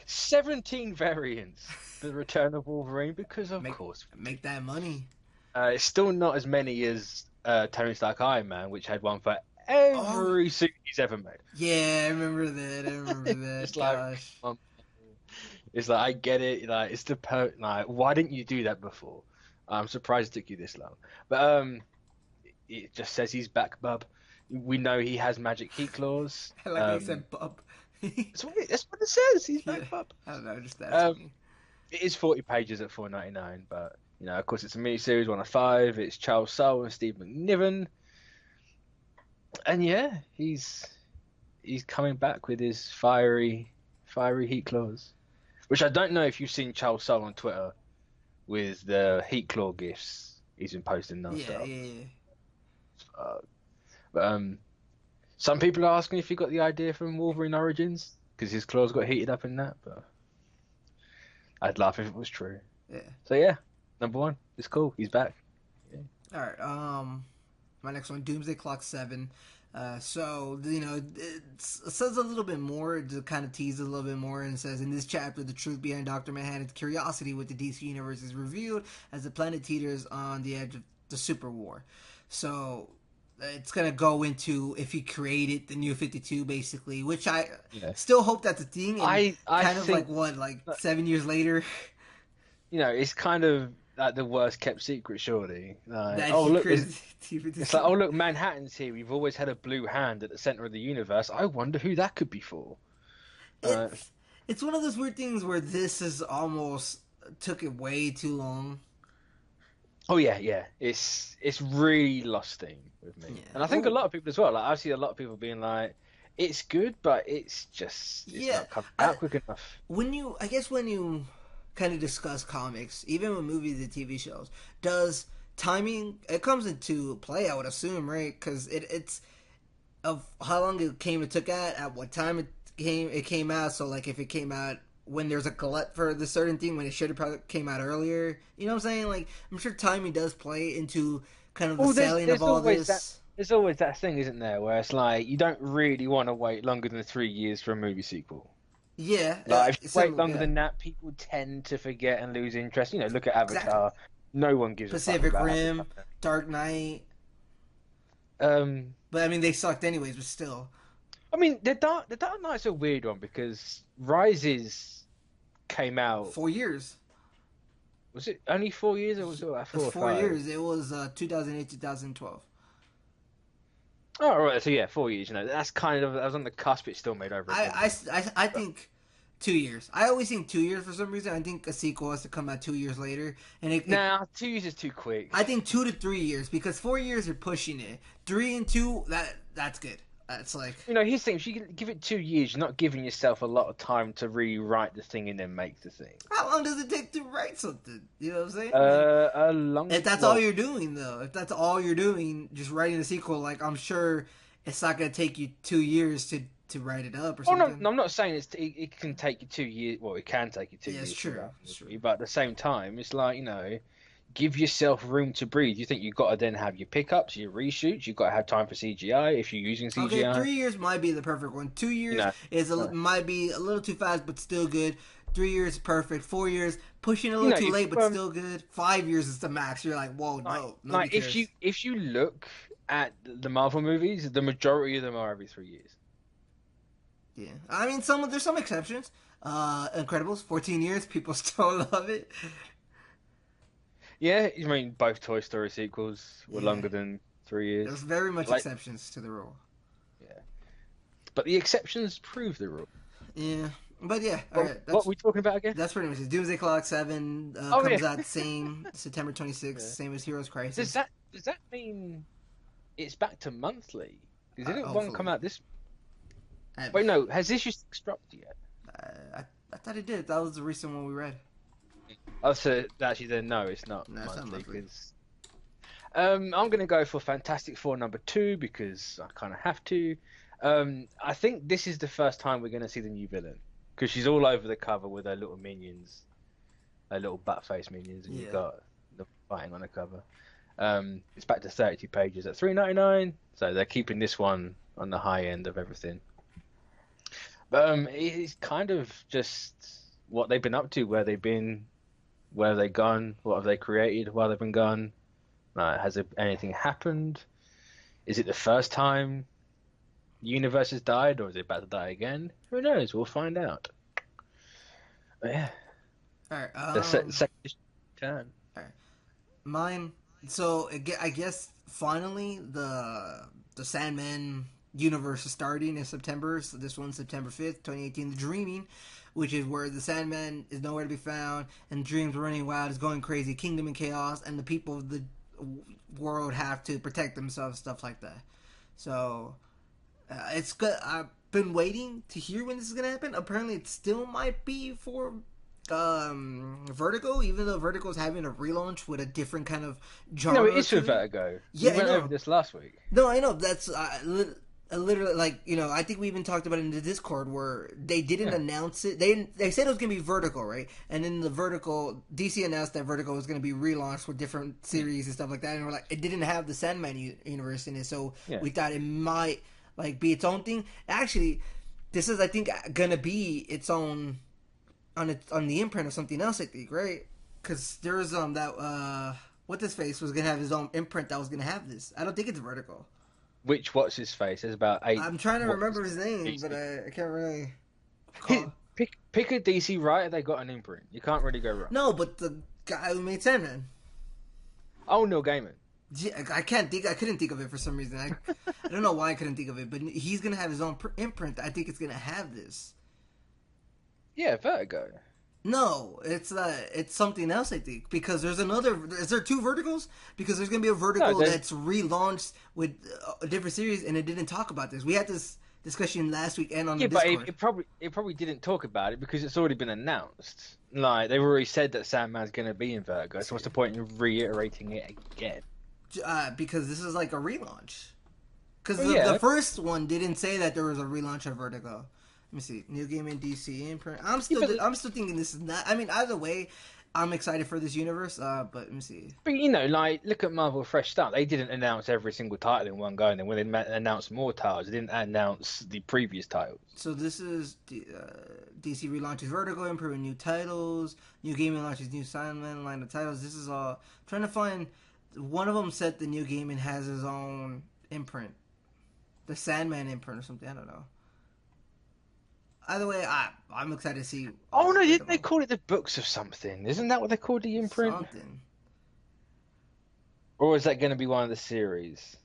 Speaker 1: 17 variants for the Return of Wolverine, because of course.
Speaker 2: Make that money.
Speaker 1: It's still not as many as Tony Stark Iron Man, which had one for every suit he's ever made.
Speaker 2: Yeah, I remember that.
Speaker 1: It's
Speaker 2: Gosh.
Speaker 1: like, it's like I get it. Like it's the like why didn't you do that before? I'm surprised it took you this long. But it just says he's back, bub. We know he has magic heat claws.
Speaker 2: I like how you said bub.
Speaker 1: That's what it says. He's back, bub.
Speaker 2: I don't know, just that's funny.
Speaker 1: It is 40 pages at $4.99, but you know, of course, it's a miniseries, 1 of 5. It's Charles Soule and Steve McNiven, and yeah, he's coming back with his fiery heat claws. Which I don't know if you've seen Charles Soule on Twitter with the heat claw gifs he's been posting non-stop.
Speaker 2: Yeah.
Speaker 1: But some people are asking if he got the idea from Wolverine Origins because his claws got heated up in that. But I'd laugh if it was true.
Speaker 2: Yeah.
Speaker 1: So yeah, number 1, it's cool. He's back.
Speaker 2: Yeah. All right. My next one, Doomsday Clock 7. So, you know, it says a little bit more, to kind of tease a little bit more, and it says, in this chapter, the truth behind Dr. Manhattan's curiosity with the DC Universe is revealed as the planet teeters on the edge of the Super War. So, it's going to go into if he created the New 52, basically, which I still hope that's a thing. And
Speaker 1: I
Speaker 2: kind of
Speaker 1: think,
Speaker 2: like 7 years later?
Speaker 1: You know, it's kind of like the worst kept secret, surely. Like,
Speaker 2: look,
Speaker 1: it's like, oh look, Manhattan's here. We've always had a blue hand at the center of the universe. I wonder who that could be for.
Speaker 2: It's one of those weird things where this is almost took it way too long.
Speaker 1: Oh yeah. It's really lost steam with me, and I think a lot of people as well. Like I see a lot of people being like, it's good, but it's not coming out quick enough.
Speaker 2: When you kind of discuss comics, even with movies and TV shows, does timing, it comes into play, I would assume, right? Because it's of how long it took at what time it came out. So like if it came out when there's a glut for the certain thing, when it should have probably came out earlier, you know what I'm saying? Like I'm sure timing does play into kind of the selling of all this.
Speaker 1: There's always that thing, isn't there, where it's like you don't really want to wait longer than 3 years for a movie sequel.
Speaker 2: Yeah.
Speaker 1: Like, if you wait longer than that, people tend to forget and lose interest. You know, look at Avatar. Exactly. No one gives
Speaker 2: Pacific
Speaker 1: a fuck about
Speaker 2: Rim,
Speaker 1: Avatar.
Speaker 2: Dark Knight. But I mean, they sucked anyways. But still,
Speaker 1: I mean, the Dark Knight's a weird one because Rises came out
Speaker 2: 4 years.
Speaker 1: Was it only 4 years, or was it like 4 or 5?
Speaker 2: 4 years. It was 2008, 2012.
Speaker 1: Oh, right. So yeah, 4 years. You know, that's kind of, that was on the cusp. It still made over.
Speaker 2: I think 2 years. I always think 2 years for some reason. I think a sequel has to come out 2 years later. And
Speaker 1: 2 years is too quick.
Speaker 2: I think 2 to 3 years, because 4 years you're pushing it. 3 and 2, that's good. It's like,
Speaker 1: you know, here's the thing: if you give it 2 years, you're not giving yourself a lot of time to rewrite the thing and then make the thing.
Speaker 2: How long does it take to write something? You know what I'm saying?
Speaker 1: A long.
Speaker 2: If that's all you're doing, though, if that's all you're doing, just writing a sequel, like I'm sure it's not gonna take you 2 years to write it up or something.
Speaker 1: No, I'm not saying it can take you 2 years. Well, it can take you 2 years.
Speaker 2: It's true. It's true.
Speaker 1: But at the same time, it's like, you know, give yourself room to breathe. You think you've got to then have your pickups, your reshoots. You've got to have time for CGI if you're using CGI.
Speaker 2: Okay, 3 years might be the perfect one. 2 years might be a little too fast, but still good. 3 years, perfect. 4 years, pushing a little too late, but still good. 5 years is the max. You're like, whoa, no.
Speaker 1: Like if you look at the Marvel movies, the majority of them are every 3 years.
Speaker 2: Yeah, I mean, there's some exceptions. Incredibles, 14 years, people still love it.
Speaker 1: Yeah, you mean both Toy Story sequels were
Speaker 2: Yeah,
Speaker 1: longer than 3 years?
Speaker 2: there's very much
Speaker 1: Like,
Speaker 2: exceptions to the rule.
Speaker 1: yeah, but the exceptions prove the rule.
Speaker 2: Yeah, but yeah, all
Speaker 1: What,
Speaker 2: right.
Speaker 1: what are we talking about again?
Speaker 2: That's pretty much it. Doomsday Clock 7
Speaker 1: Oh yeah.
Speaker 2: comes out same September 26th,
Speaker 1: Yeah.
Speaker 2: same as Heroes
Speaker 1: Does
Speaker 2: Crisis.
Speaker 1: that mean it's back to monthly? Didn't one come
Speaker 2: Hopefully,
Speaker 1: out this?
Speaker 2: I,
Speaker 1: Wait, no. Has issue 6 dropped yet?
Speaker 2: I thought it did. That was the recent one we read.
Speaker 1: Oh, so actually, then no, it's not
Speaker 2: No, it's not
Speaker 1: monthly
Speaker 2: monthly.
Speaker 1: because I'm gonna go for Fantastic Four #2 because I kind of have to. I think this is the first time we're gonna see the new villain because she's all over the cover with her little minions, her little butt face minions, and you've
Speaker 2: Yeah.
Speaker 1: got the fighting on the cover. It's back to 32 pages at $3.99, so they're keeping this one on the high end of everything. But it's kind of just what they've been up to, where they've been, where have they gone, what have they created while they've been gone. Has anything happened? Is it the first time the universe has died, or is it about to die again? Who knows? We'll find out. But yeah,
Speaker 2: All right.
Speaker 1: the second turn.
Speaker 2: All right. Mine. So I guess finally the Sandman universe is starting in September. So this one's September 5th, 2018. The Dreaming, which is where the Sandman is nowhere to be found, and dreams running wild, is going crazy, kingdom in chaos, and the people of the world have to protect themselves, stuff like that. So it's good. I've been waiting to hear when this is gonna happen. Apparently, it still might be for Vertigo, even though Vertigo is having a relaunch with a different kind of genre.
Speaker 1: No, it is for
Speaker 2: to it.
Speaker 1: Vertigo.
Speaker 2: Yeah,
Speaker 1: We went
Speaker 2: I
Speaker 1: over
Speaker 2: know.
Speaker 1: this last week.
Speaker 2: No, I know. That's literally like, I think we even talked about it in the Discord where they didn't
Speaker 1: Yeah.
Speaker 2: announce it. They said it was gonna be Vertigo, right? And then the Vertigo DC announced that Vertigo was gonna be relaunched with different series and stuff like that. And we're like, it didn't have the Sandman universe in it, so
Speaker 1: Yeah.
Speaker 2: we thought it might like be its own thing. Actually, this is I think gonna be its own on the imprint or something else. I think, right? Because there's that what this face was gonna have his own imprint that was gonna have this. I don't think it's Vertigo.
Speaker 1: What's his face? There's about 8.
Speaker 2: I'm trying to
Speaker 1: What
Speaker 2: remember his name,
Speaker 1: DC?
Speaker 2: but I can't really
Speaker 1: Pick,
Speaker 2: call.
Speaker 1: pick a DC writer. They got an imprint. You can't really go wrong.
Speaker 2: No, but the guy who made Sandman.
Speaker 1: Oh, Neil Gaiman.
Speaker 2: I can't think. I couldn't think of it for some reason. I don't know why I couldn't think of it, but he's gonna have his own imprint. I think it's gonna have this.
Speaker 1: Yeah, Vertigo.
Speaker 2: No, it's something else. I think because there's another. Is there two Verticals? Because there's gonna be a Vertigo
Speaker 1: there's-
Speaker 2: that's relaunched with a different series, and it didn't talk about this. We had this discussion last week and on
Speaker 1: Yeah,
Speaker 2: the
Speaker 1: but
Speaker 2: Discord.
Speaker 1: it probably didn't talk about it because it's already been announced. Like they've already said that Sandman's going to be in Vertigo. So what's the point in reiterating it again?
Speaker 2: Because this is like a relaunch. Because
Speaker 1: Well, yeah.
Speaker 2: the first one didn't say that there was a relaunch of Vertigo. Let me see. New game in DC imprint. I'm still thinking this is not. I mean, either way, I'm excited for this universe. But let me see.
Speaker 1: But like look at Marvel Fresh Start. They didn't announce every single title in one go, and then when they announced more titles, they didn't announce the previous titles.
Speaker 2: So this is DC relaunches Vertigo, improving new titles. New gaming launches new Sandman line of titles. This is all. I'm trying to find. One of them said the new gaming has his own imprint, the Sandman imprint or something. I don't know. Either way, I'm excited to see.
Speaker 1: Oh no, didn't they call it the books of something? Isn't that what they called the imprint?
Speaker 2: Something.
Speaker 1: Or is that going to be one of the series?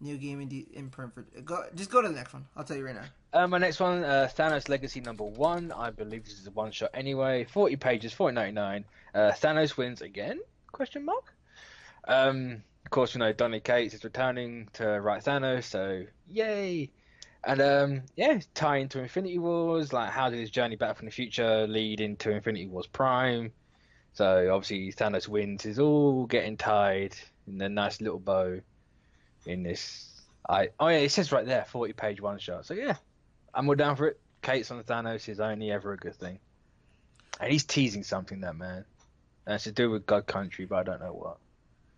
Speaker 2: New gaming imprint for. Just go to the next one. I'll tell you right now.
Speaker 1: My next one, Thanos Legacy #1. I believe this is a one shot anyway. 40 pages, $4.99. Thanos wins again? Question mark. Of course, Donny Cates is returning to write Thanos, so yay! And tie into Infinity Wars. Like, how did his journey back from the future lead into Infinity Wars Prime? So obviously, Thanos wins. Is all getting tied in a nice little bow in this. It says right there, 40-page one shot. So yeah, I'm all down for it. Cates on Thanos is only ever a good thing, and he's teasing something, that man. That's to do with God Country, but I don't know what.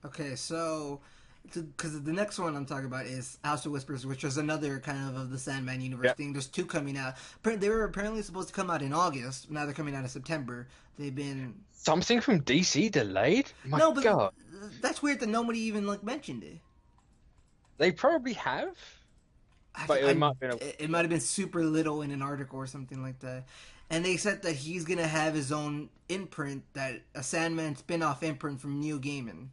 Speaker 2: Okay, so because the next one I'm talking about is House of Whispers, which is another kind of the Sandman universe thing. There's two coming out. They were apparently supposed to come out in August. Now they're coming out in September. They've been
Speaker 1: Something from DC delayed? My
Speaker 2: no, but
Speaker 1: God.
Speaker 2: that's weird that nobody even mentioned it.
Speaker 1: They probably have. But it might have been
Speaker 2: it might have been super little in an article or something like that. and they said that he's gonna have his own imprint, that a Sandman spin-off imprint from Neil Gaiman.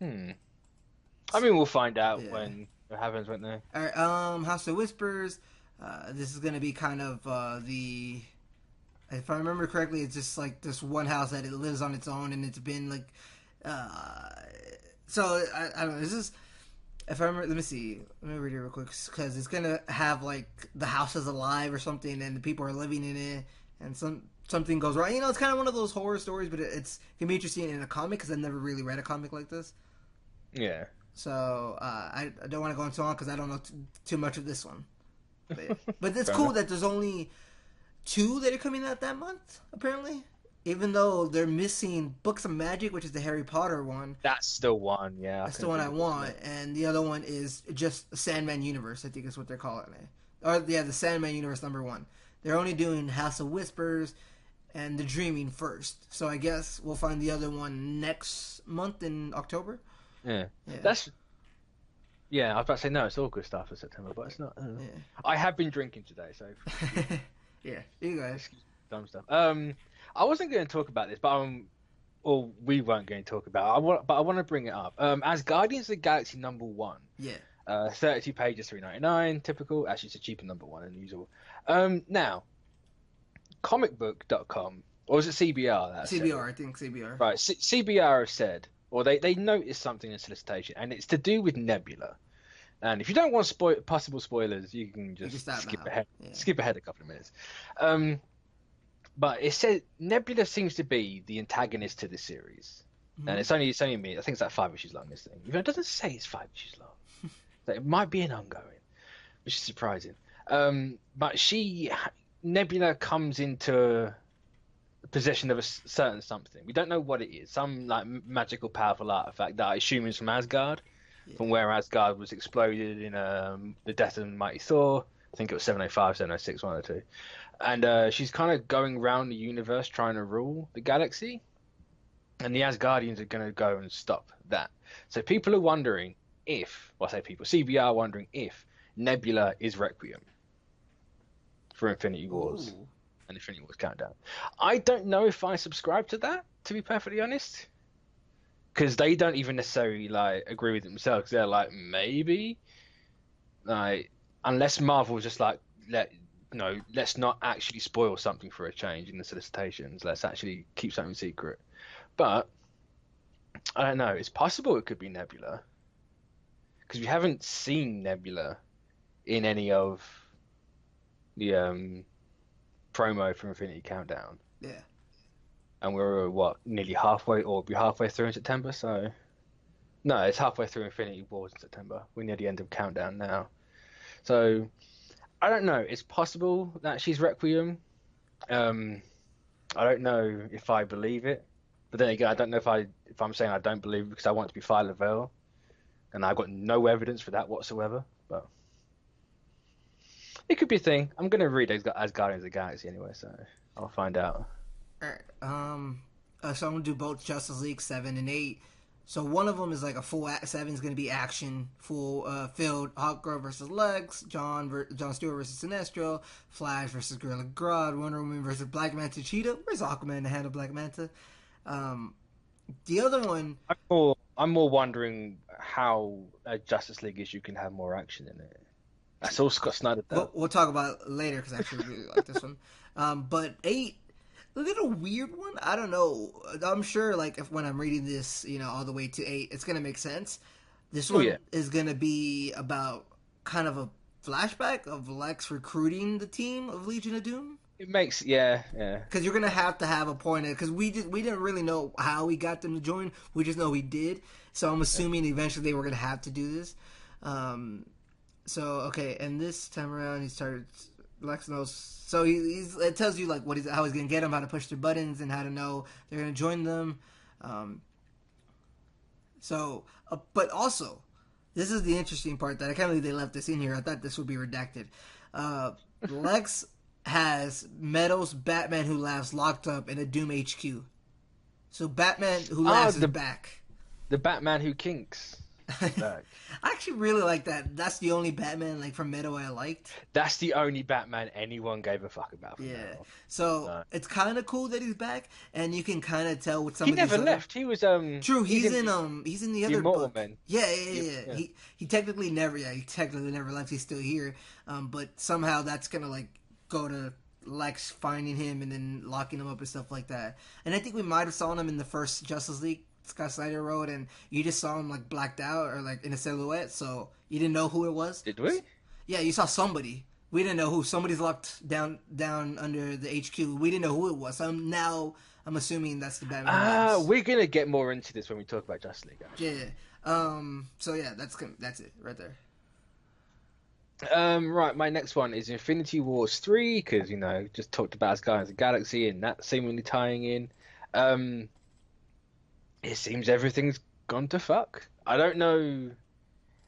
Speaker 1: I mean, we'll find out
Speaker 2: Yeah.
Speaker 1: when it happens, won't they?
Speaker 2: All right, House of Whispers. This is gonna be kind of the, if I remember correctly, it's just like this one house that it lives on its own, and it's been like, so I don't know. This is, if I remember, let me see. Let me read it real quick because it's gonna have like the house is alive or something, and the people are living in it, and something goes wrong. You know, it's kind of one of those horror stories, but it can be interesting in a comic because I've never really read a comic like this.
Speaker 1: Yeah.
Speaker 2: So I don't want to go into on because I don't know too much of this one. But it's
Speaker 1: Fair
Speaker 2: cool
Speaker 1: enough.
Speaker 2: that there's only 2 that are coming out that month, apparently. Even though they're missing Books of Magic, which is the Harry Potter one.
Speaker 1: That's the one, yeah.
Speaker 2: That's the one I want. And the other one is just Sandman Universe, I think is what they're calling it. Or, yeah, the Sandman Universe #1. They're only doing House of Whispers and The Dreaming first. So I guess we'll find the other one next month in October.
Speaker 1: Yeah.
Speaker 2: Yeah.
Speaker 1: Yeah, I was about to say, no, it's August after September, but it's not. I have been drinking today, so.
Speaker 2: Yeah, you guys.
Speaker 1: Dumb stuff. I wasn't going to talk about this, but or we weren't going to talk about it. I want to bring it up. As Guardians of the Galaxy #1.
Speaker 2: Yeah.
Speaker 1: 32 pages, $3.99, typical. Actually, it's a cheaper #1 than usual. Now, comicbook.com, or was it CBR?
Speaker 2: CBR, I think CBR.
Speaker 1: Right, CBR have said, or they noticed something in solicitation, and it's to do with Nebula. And if you don't want possible spoilers, you can just skip ahead. Yeah. Skip ahead a couple of minutes. But it said Nebula seems to be the antagonist to this series, and it's only me. I think it's like 5 issues long. This thing, it doesn't say it's 5 issues long. So it might be an ongoing, which is surprising. But Nebula comes into possession of a certain something. We don't know what it is. Some like magical, powerful artifact that I assume is from Asgard. From where Asgard was exploded in the death of Mighty Thor. I think it was 705, 706, one or two. And she's kind of going around the universe trying to rule the galaxy. And the Asgardians are going to go and stop that. So people are wondering CBR wondering if Nebula is Requiem for Infinity Wars and Infinity Wars Countdown. I don't know if I subscribe to that, to be perfectly honest. Because they don't even necessarily like agree with it themselves. They're like, maybe, like, unless Marvel's just like, let's not actually spoil something for a change in the solicitations. Let's actually keep something secret. But I don't know. It's possible it could be Nebula, because we haven't seen Nebula in any of the promo for Infinity Countdown.
Speaker 2: Yeah.
Speaker 1: And we're nearly halfway, or be halfway through in September. So, no, it's halfway through Infinity Wars in September. We're near the end of Countdown now. So, I don't know. It's possible that she's Requiem. I don't know if I believe it, but then again, I don't know if I'm saying I don't believe it because I want it to be Violet Veil, and I've got no evidence for that whatsoever. But it could be a thing. I'm gonna read as Guardians of the Galaxy anyway, so I'll find out.
Speaker 2: Alright, so I'm gonna do both Justice League 7 and 8. So one of them is like a full 7 is gonna be action, full filled. Hawkgirl versus Lex, John Stewart versus Sinestro, Flash versus Gorilla Grodd, Wonder Woman versus Black Manta Cheetah. Where's Aquaman to handle Black Manta? The other one,
Speaker 1: I'm more wondering how a Justice League issue can have more action in it. That's all Scott Snyder does.
Speaker 2: We'll talk about it later because I actually really like this one. But 8. A little weird one. I don't know. I'm sure, like, if when I'm reading this, all the way to 8, it's gonna make sense. This one is gonna be about kind of a flashback of Lex recruiting the team of Legion of Doom.
Speaker 1: It makes, yeah.
Speaker 2: Because you're gonna have to have a point because we didn't really know how we got them to join. We just know we did. So I'm assuming eventually they were gonna have to do this. So okay, and this time around he started. Lex knows, so it tells you like how he's gonna get them, how to push their buttons, and how to know they're gonna join them. But also, this is the interesting part that I can't believe they left this in here. I thought this would be redacted. Lex has Meadows, Batman Who Laughs locked up in a Doom HQ. So Batman Who Laughs is back.
Speaker 1: The Batman Who Kinks. He's back.
Speaker 2: I actually really like that. That's the only Batman like from Meadow I liked.
Speaker 1: That's the only Batman anyone gave a fuck about from
Speaker 2: Yeah.
Speaker 1: now
Speaker 2: So
Speaker 1: on. No.
Speaker 2: it's kind of cool that he's back, and you can kind of tell with some
Speaker 1: He
Speaker 2: of these
Speaker 1: never
Speaker 2: other.
Speaker 1: left. He was
Speaker 2: True,
Speaker 1: he's in
Speaker 2: he's in the
Speaker 1: the
Speaker 2: other
Speaker 1: Immortal
Speaker 2: book.
Speaker 1: Men.
Speaker 2: Yeah, yeah, yeah,
Speaker 1: Yeah,
Speaker 2: yeah.
Speaker 1: yeah.
Speaker 2: He technically never left. He's still here. But somehow that's gonna like go to Lex finding him and then locking him up and stuff like that. And I think we might have saw him in the first Justice League Scott Snyder wrote, and you just saw him like blacked out or like in a silhouette, so you didn't know who it was.
Speaker 1: Did we?
Speaker 2: Yeah, you saw somebody. We didn't know who. Somebody's locked down under the HQ. We didn't know who it was. So I'm assuming that's the Batman.
Speaker 1: We're gonna get more into this when we talk about Justice League. Actually.
Speaker 2: Yeah. So yeah, that's it right there.
Speaker 1: Right, my next one is Infinity Wars 3, because, just talked about Guardians of the Galaxy and that seemingly tying in. It seems everything's gone to fuck. I don't know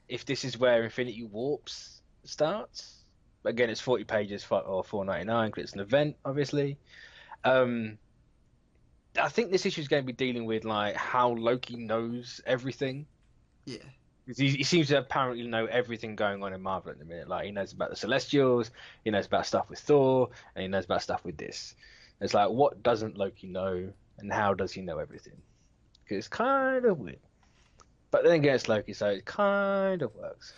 Speaker 1: if this is where Infinity Warps starts. Again, it's 40 pages or $4.99 because it's an event, obviously. I think this issue is going to be dealing with like how Loki knows everything.
Speaker 2: Yeah.
Speaker 1: He seems to apparently know everything going on in Marvel at the minute. Like, he knows about the Celestials, he knows about stuff with Thor, and he knows about stuff with this. It's like, what doesn't Loki know, and how does he know everything? Because it's kind of weird. But then again, it's Loki, so it kind of works.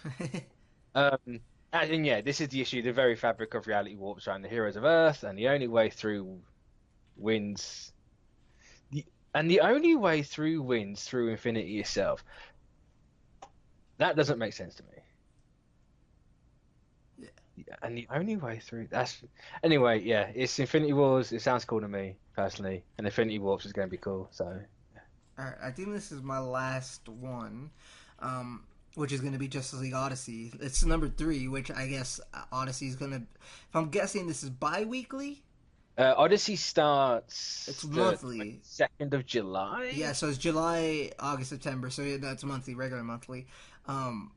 Speaker 1: And yeah, this is the issue. The very fabric of reality warps around the heroes of Earth, and the only way through wins. The only way through wins through Infinity itself. That doesn't make sense to me. Yeah, and the only way through anyway. Yeah, it's Infinity Wars. It sounds cool to me personally, and Infinity Warps is going to be cool. So,
Speaker 2: all right, I think this is my last one, which is going to be Justice League Odyssey. It's number 3, which I guess Odyssey is going to. If I'm guessing, this is bi-weekly.
Speaker 1: Odyssey starts.
Speaker 2: It's monthly.
Speaker 1: 2nd of July.
Speaker 2: Yeah, so it's July, August, September. So yeah, that's monthly, regular monthly. The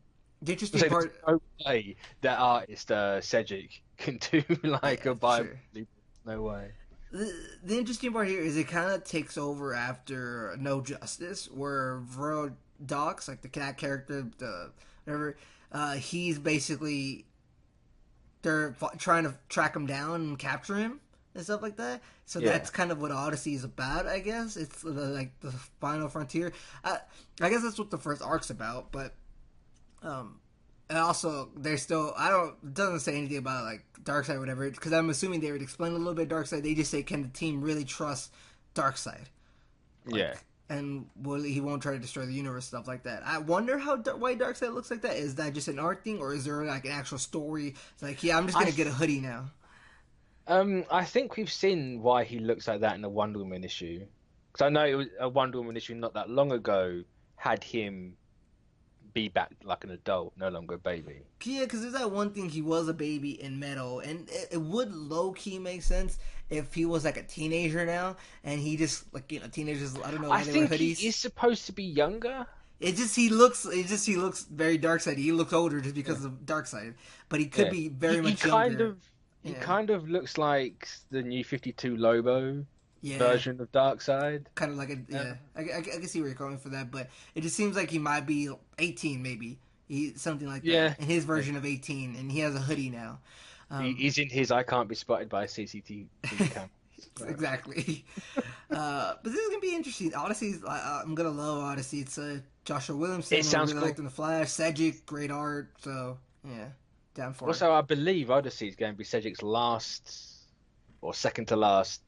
Speaker 2: interesting
Speaker 1: So
Speaker 2: part.
Speaker 1: there's no way that artist Cedric can do like a bi-weekly. Sure. No way.
Speaker 2: The interesting part here is it kind of takes over after No Justice, where Vero Docs, like the cat character, the whatever, he's basically they're trying to track him down and capture him and stuff like that. So yeah. That's kind of what Odyssey is about, I guess. It's like the final frontier. I guess that's what the first arc's about, but and also they're still it doesn't say anything about like Darkseid or whatever, because I'm assuming they would explain a little bit Darkseid. They just say, can the team really trust Darkseid?
Speaker 1: Yeah.
Speaker 2: And he won't try to destroy the universe, stuff like that. I wonder why Darkseid looks like that. Is that just an art thing, or is there like an actual story? It's like, yeah, I'm just gonna get a hoodie now.
Speaker 1: I think we've seen why he looks like that in the Wonder Woman issue. Because I know it was a Wonder Woman issue not that long ago had him be back like an adult, no longer a baby.
Speaker 2: Yeah, because there's that one thing, he was a baby in Metal, and it would low-key make sense if he was like a teenager now, and he just, like, teenagers, I don't know why they wear hoodies. I think
Speaker 1: he is supposed to be younger.
Speaker 2: He looks very Darkseid. He looks older just because of Darkseid, but he could be very much younger.
Speaker 1: He kind of looks like the new 52 Lobo version of Darkseid.
Speaker 2: Kind of like I can see where you're going for that, but it just seems like he might be 18 maybe. Something like that. In his version of 18, and he has a hoodie now.
Speaker 1: He's in his I can't be spotted by a CCTV camera.
Speaker 2: Exactly. But this is going to be interesting. Odyssey's, I'm going to love Odyssey. It's Joshua Williamson.
Speaker 1: It sounds
Speaker 2: really
Speaker 1: cool.
Speaker 2: liked in The Flash. Cedric, great art. So, yeah. Down for
Speaker 1: also, I believe Odyssey is going to be Cedric's last or second to last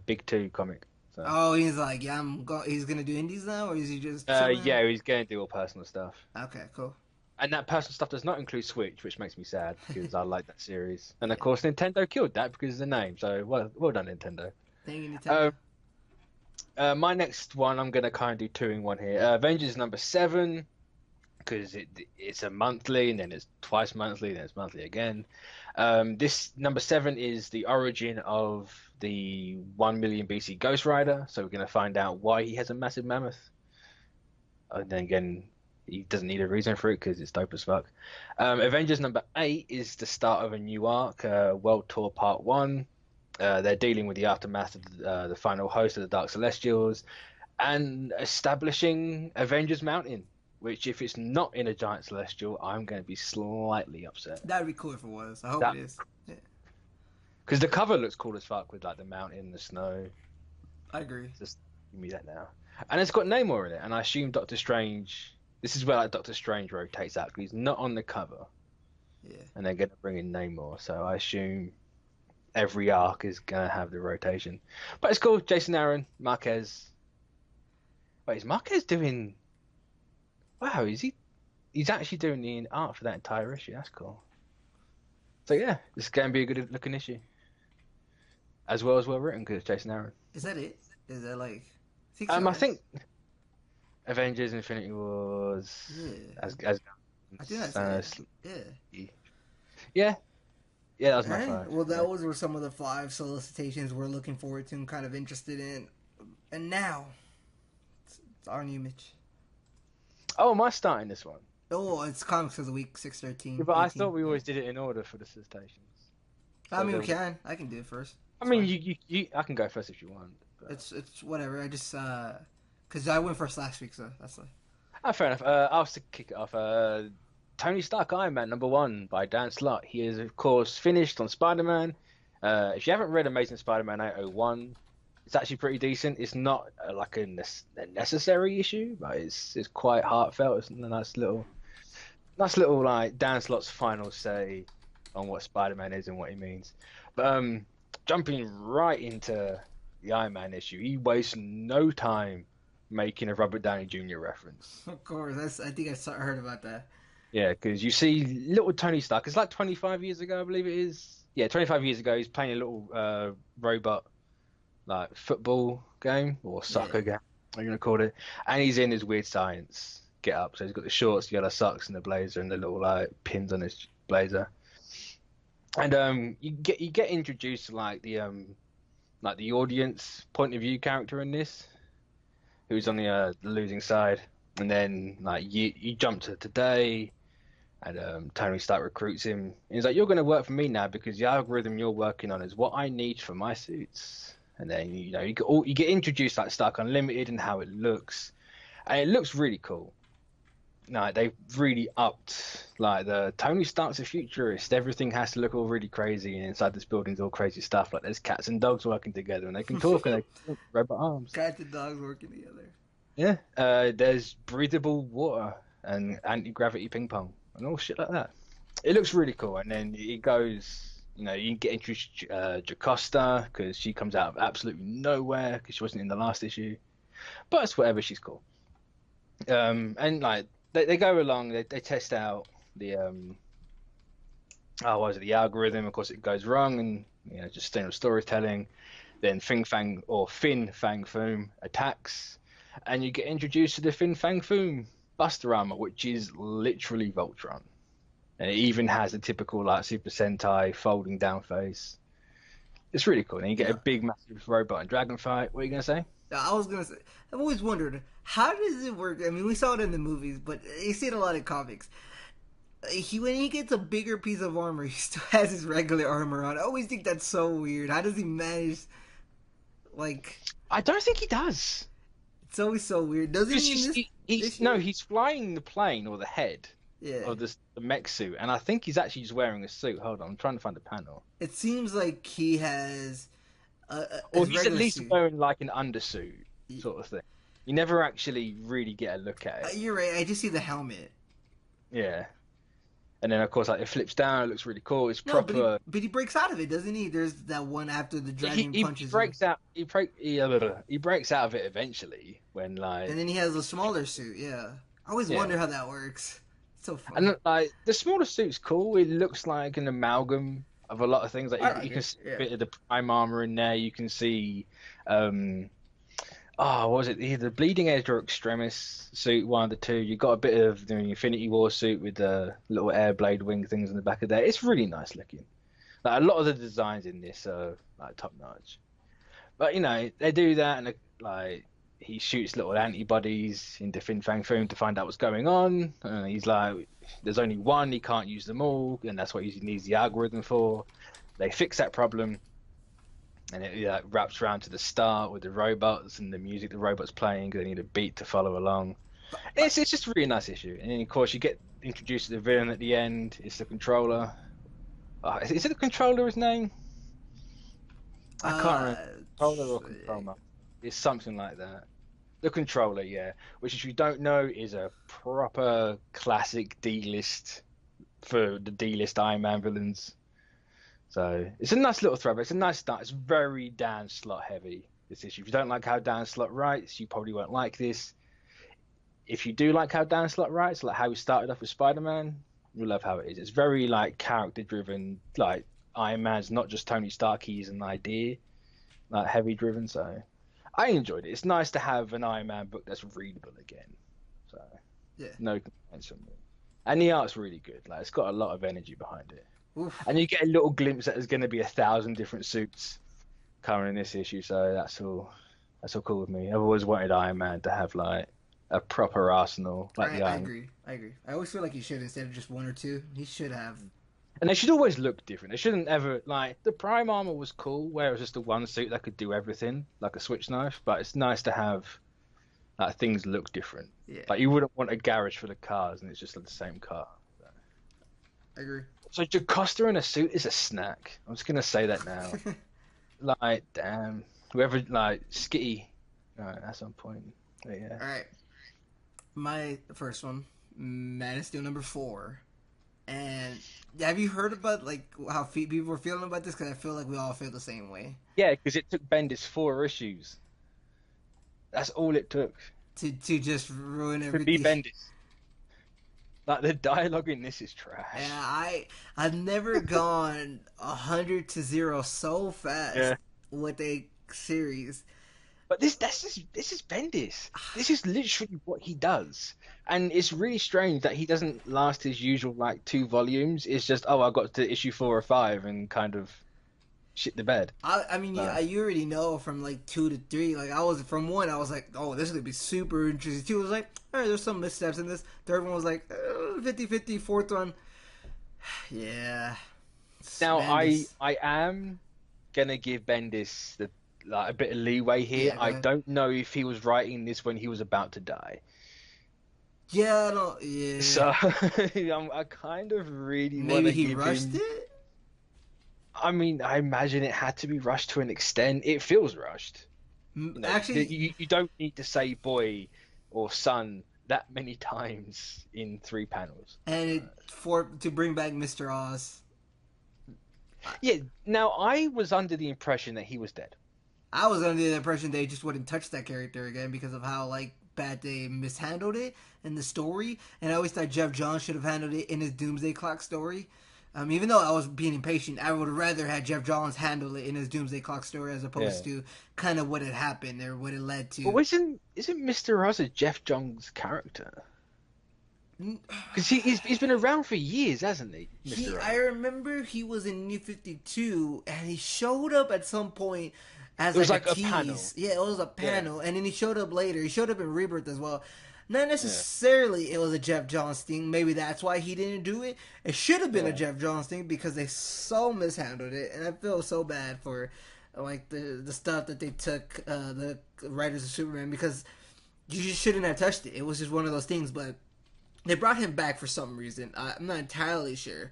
Speaker 1: Big 2 comic. So.
Speaker 2: Oh, he's like, he's going to do indies now, or is he just...
Speaker 1: yeah, he's going to do all personal stuff.
Speaker 2: Okay, cool.
Speaker 1: And that personal stuff does not include Switch, which makes me sad, because I like that series. And of course, Nintendo killed that because of the name, so well done, Nintendo.
Speaker 2: Thank you, Nintendo.
Speaker 1: My next one, I'm going to kind of do 2 in 1 here. Avengers number 7, because it's a monthly, and then it's twice monthly, and then it's monthly again. This number 7 is the origin of the 1 million BC Ghost Rider, so we're going to find out why he has a massive mammoth. And then again, he doesn't need a reason for it because it's dope as fuck. Avengers number 8 is the start of a new arc, World Tour Part 1. They're dealing with the aftermath of the final host of the Dark Celestials and establishing Avengers Mountain, which if it's not in a giant celestial, I'm going to be slightly upset.
Speaker 2: That'd be cool if it was. I hope it is. Yeah.
Speaker 1: Because the cover looks cool as fuck with like the mountain, the snow.
Speaker 2: I agree.
Speaker 1: Just give me that now. And it's got Namor in it, and I assume Doctor Strange. This is where like Doctor Strange rotates out because he's not on the cover.
Speaker 2: Yeah.
Speaker 1: And they're going to bring in Namor, so I assume every arc is going to have the rotation. But it's cool. Jason Aaron, Marquez. Wait, is Marquez doing? Wow, is he? He's actually doing the art for that entire issue. That's cool. So yeah, this is going to be a good looking issue, as well written because it's Jason Aaron.
Speaker 2: Is that it? Is that like?
Speaker 1: I think Avengers: Infinity Wars.
Speaker 2: Yeah.
Speaker 1: As
Speaker 2: I think that's it.
Speaker 1: Yeah. Yeah, that was my
Speaker 2: Right.
Speaker 1: five.
Speaker 2: Well, those were some of the 5 solicitations we're looking forward to and kind of interested in. And now, it's our new Mitch.
Speaker 1: Oh, am I starting this one?
Speaker 2: Oh, it's Comics of the Week, 6/13.
Speaker 1: Yeah, but I
Speaker 2: 18.
Speaker 1: thought we always did it in order for the citations.
Speaker 2: I mean, we can. I can do it first.
Speaker 1: I mean, you I can go first if you want. But...
Speaker 2: It's whatever. I just because I went first last week, so that's like.
Speaker 1: Oh, fair enough. I'll kick it off. Tony Stark Iron Man #1 by Dan Slott. He is, of course, finished on Spider-Man. If you haven't read Amazing Spider-Man 801, it's actually pretty decent. It's not like a necessary issue, but it's quite heartfelt. It's a nice little like Dan Slott's final say on what Spider-Man is and what he means. But jumping right into the Iron Man issue, he wastes no time making a Robert Downey Jr. reference.
Speaker 2: Of course, I think I heard about that.
Speaker 1: Yeah, because you see little Tony Stark. It's like 25 years ago, I believe it is. Yeah, 25 years ago, he's playing a little robot like football game or soccer game, what you gonna call it? And he's in his weird science get up. So he's got the shorts, yellow socks, and the blazer, and the little like pins on his blazer. And you get introduced to like the audience point of view character in this, who's on the losing side. And then like you jump to today, and Tony Stark recruits him. And he's like, "You're going to work for me now because the algorithm you're working on is what I need for my suits." And then you get introduced like Stark Unlimited and how it looks, and it looks really cool. No, they've really upped like the Tony Stark's a futurist. Everything has to look all really crazy, and inside this building's all crazy stuff. Like there's cats and dogs working together, and they can talk and they can robot arms.
Speaker 2: Cats and dogs working together.
Speaker 1: Yeah, there's breathable water and anti-gravity ping pong and all shit like that. It looks really cool, and then it goes. You get introduced to Jocasta because she comes out of absolutely nowhere because she wasn't in the last issue, but it's whatever. She's cool. And like they go along, they test out the the algorithm. Of course, it goes wrong, and just standard storytelling. Then Fin Fang Foom attacks. And you get introduced to the Fin Fang Foom Buster armor, which is literally Voltron. And it even has a typical like Super Sentai folding down face. It's really cool. And you get a big, massive robot and dragon fight. What are you going to say?
Speaker 2: I was going to say, I've always wondered, how does it work? I mean, we saw it in the movies, but you see it a lot in comics. When he gets a bigger piece of armor, he still has his regular armor on. I always think that's so weird. How does he manage, like...
Speaker 1: I don't think he does.
Speaker 2: It's always so weird. Doesn't he?
Speaker 1: He's flying the plane or the head of the mech suit, and I think he's actually just wearing a suit. Hold on, I'm trying to find the panel.
Speaker 2: It seems like he has,
Speaker 1: or he's at least
Speaker 2: suit.
Speaker 1: wearing like an undersuit sort of thing. You never actually really get a look at it.
Speaker 2: You're right. I just see the helmet.
Speaker 1: Yeah. And then, of course, like it flips down. It looks really cool. It's proper.
Speaker 2: But he breaks out of it, doesn't he? There's that one after the dragon punches.
Speaker 1: He breaks out. He breaks out of it eventually when like.
Speaker 2: And then he has a smaller suit. Yeah, I always wonder how that works. It's so funny.
Speaker 1: And like the smaller suit's cool. It looks like an amalgam of a lot of things. Like you can see a bit of the prime armor in there. You can see, what was it? Either the Bleeding Edge or Extremis suit, one of the two. You got a bit of the Infinity War suit with the little air blade wing things in the back of there. It's really nice looking. Like a lot of the designs in this are like top notch. But they do that, and like he shoots little antibodies into Fin Fang Foom to find out what's going on. And he's like, "There's only one. He can't use them all, and that's what he needs the algorithm for." They fix that problem. And it wraps around to the start with the robots and the music the robots playing because they need a beat to follow along. It's just a really nice issue, and then of course you get introduced to the villain at the end. It's the controller. Is it the controller? His name? I can't remember. Controller or controller? It's something like that. The controller, yeah. Which, if you don't know, is a proper classic D-list for the D-list Iron Man villains. So it's a nice little throwback. It's a nice start. It's very Dan Slott heavy, this issue. If you don't like how Dan Slott writes, you probably won't like this. If you do like how Dan Slott writes, like how he started off with Spider-Man, you'll love how it is. It's very like character driven, like Iron Man's not just Tony Stark, he's an idea, like heavy driven. So I enjoyed it. It's nice to have an Iron Man book that's readable again. So
Speaker 2: Yeah.
Speaker 1: no complaints from me. And the art's really good. Like it's got a lot of energy behind it.
Speaker 2: Oof.
Speaker 1: And you get a little glimpse that there's going to be 1,000 different suits coming in this issue. So that's all cool with me. I've always wanted Iron Man to have like a proper arsenal. Like
Speaker 2: I agree. I always feel like he should, instead of just one or two. He should have.
Speaker 1: And they should always look different. They shouldn't ever, like, the Prime Armor was cool, where it was just a one suit that could do everything, like a switch knife, but it's nice to have, like, things look different.
Speaker 2: Yeah.
Speaker 1: Like, you wouldn't want a garage full of cars and it's just like the same car. So.
Speaker 2: I agree.
Speaker 1: So Jocasta in a suit is a snack. I'm just going to say that now. Like, damn. Whoever, like, Skitty, at some point. But yeah.
Speaker 2: Alright. My first one, Man of Steel #4. And have you heard about like how people were feeling about this? Because I feel like we all feel the same way.
Speaker 1: Yeah, because it took Bendis 4 issues. That's all it took
Speaker 2: To just ruin
Speaker 1: to
Speaker 2: everything.
Speaker 1: be Bendis. Like the dialogue in this is trash.
Speaker 2: Yeah, I've never gone 100-0 so fast with a series.
Speaker 1: But this is Bendis. This is literally what he does, and it's really strange that he doesn't last his usual like 2 volumes. It's just I got to issue 4 or 5 and kind of shit the bed.
Speaker 2: I mean, yeah, you already know from like 2 to 3. Like I was from 1, I was like, oh, this is gonna be super interesting. 2 was like, all right, there's some missteps in this. 3rd one was like 50-50. 4th one, yeah.
Speaker 1: Now
Speaker 2: Bendis.
Speaker 1: I am gonna give Bendis a bit of leeway here.
Speaker 2: Yeah,
Speaker 1: I don't know if he was writing this when he was about to die.
Speaker 2: Yeah, no, yeah.
Speaker 1: So I kind of really want
Speaker 2: Maybe
Speaker 1: to
Speaker 2: he
Speaker 1: give
Speaker 2: rushed
Speaker 1: him...
Speaker 2: it.
Speaker 1: I mean, I imagine it had to be rushed to an extent. It feels rushed. You know,
Speaker 2: Actually,
Speaker 1: you don't need to say boy or son that many times in 3 panels.
Speaker 2: and to bring back Mr. Oz.
Speaker 1: Yeah. Now I was under the impression that he was dead.
Speaker 2: I was under the impression they just wouldn't touch that character again because of how like bad they mishandled it in the story. And I always thought Jeff Johns should have handled it in his Doomsday Clock story. Even though I was being impatient, I would rather have Jeff Johns handle it in his Doomsday Clock story as opposed to kind of what had happened or what it led to.
Speaker 1: But isn't Mr. Oz a Jeff Johns character? Because he's been around for years, hasn't he? Mr. Oz?
Speaker 2: I remember he was in New 52 and he showed up at some point as
Speaker 1: it was like
Speaker 2: a
Speaker 1: a
Speaker 2: tease.
Speaker 1: panel.
Speaker 2: Yeah, it was a panel, and then he showed up later. He showed up in Rebirth as well. Not necessarily it was a Jeff Johns thing. Maybe that's why he didn't do it. It should have been a Jeff Johns thing because they so mishandled it, and I feel so bad for like the stuff that they took the writers of Superman, because you just shouldn't have touched it. It was just one of those things, but they brought him back for some reason. I'm not entirely sure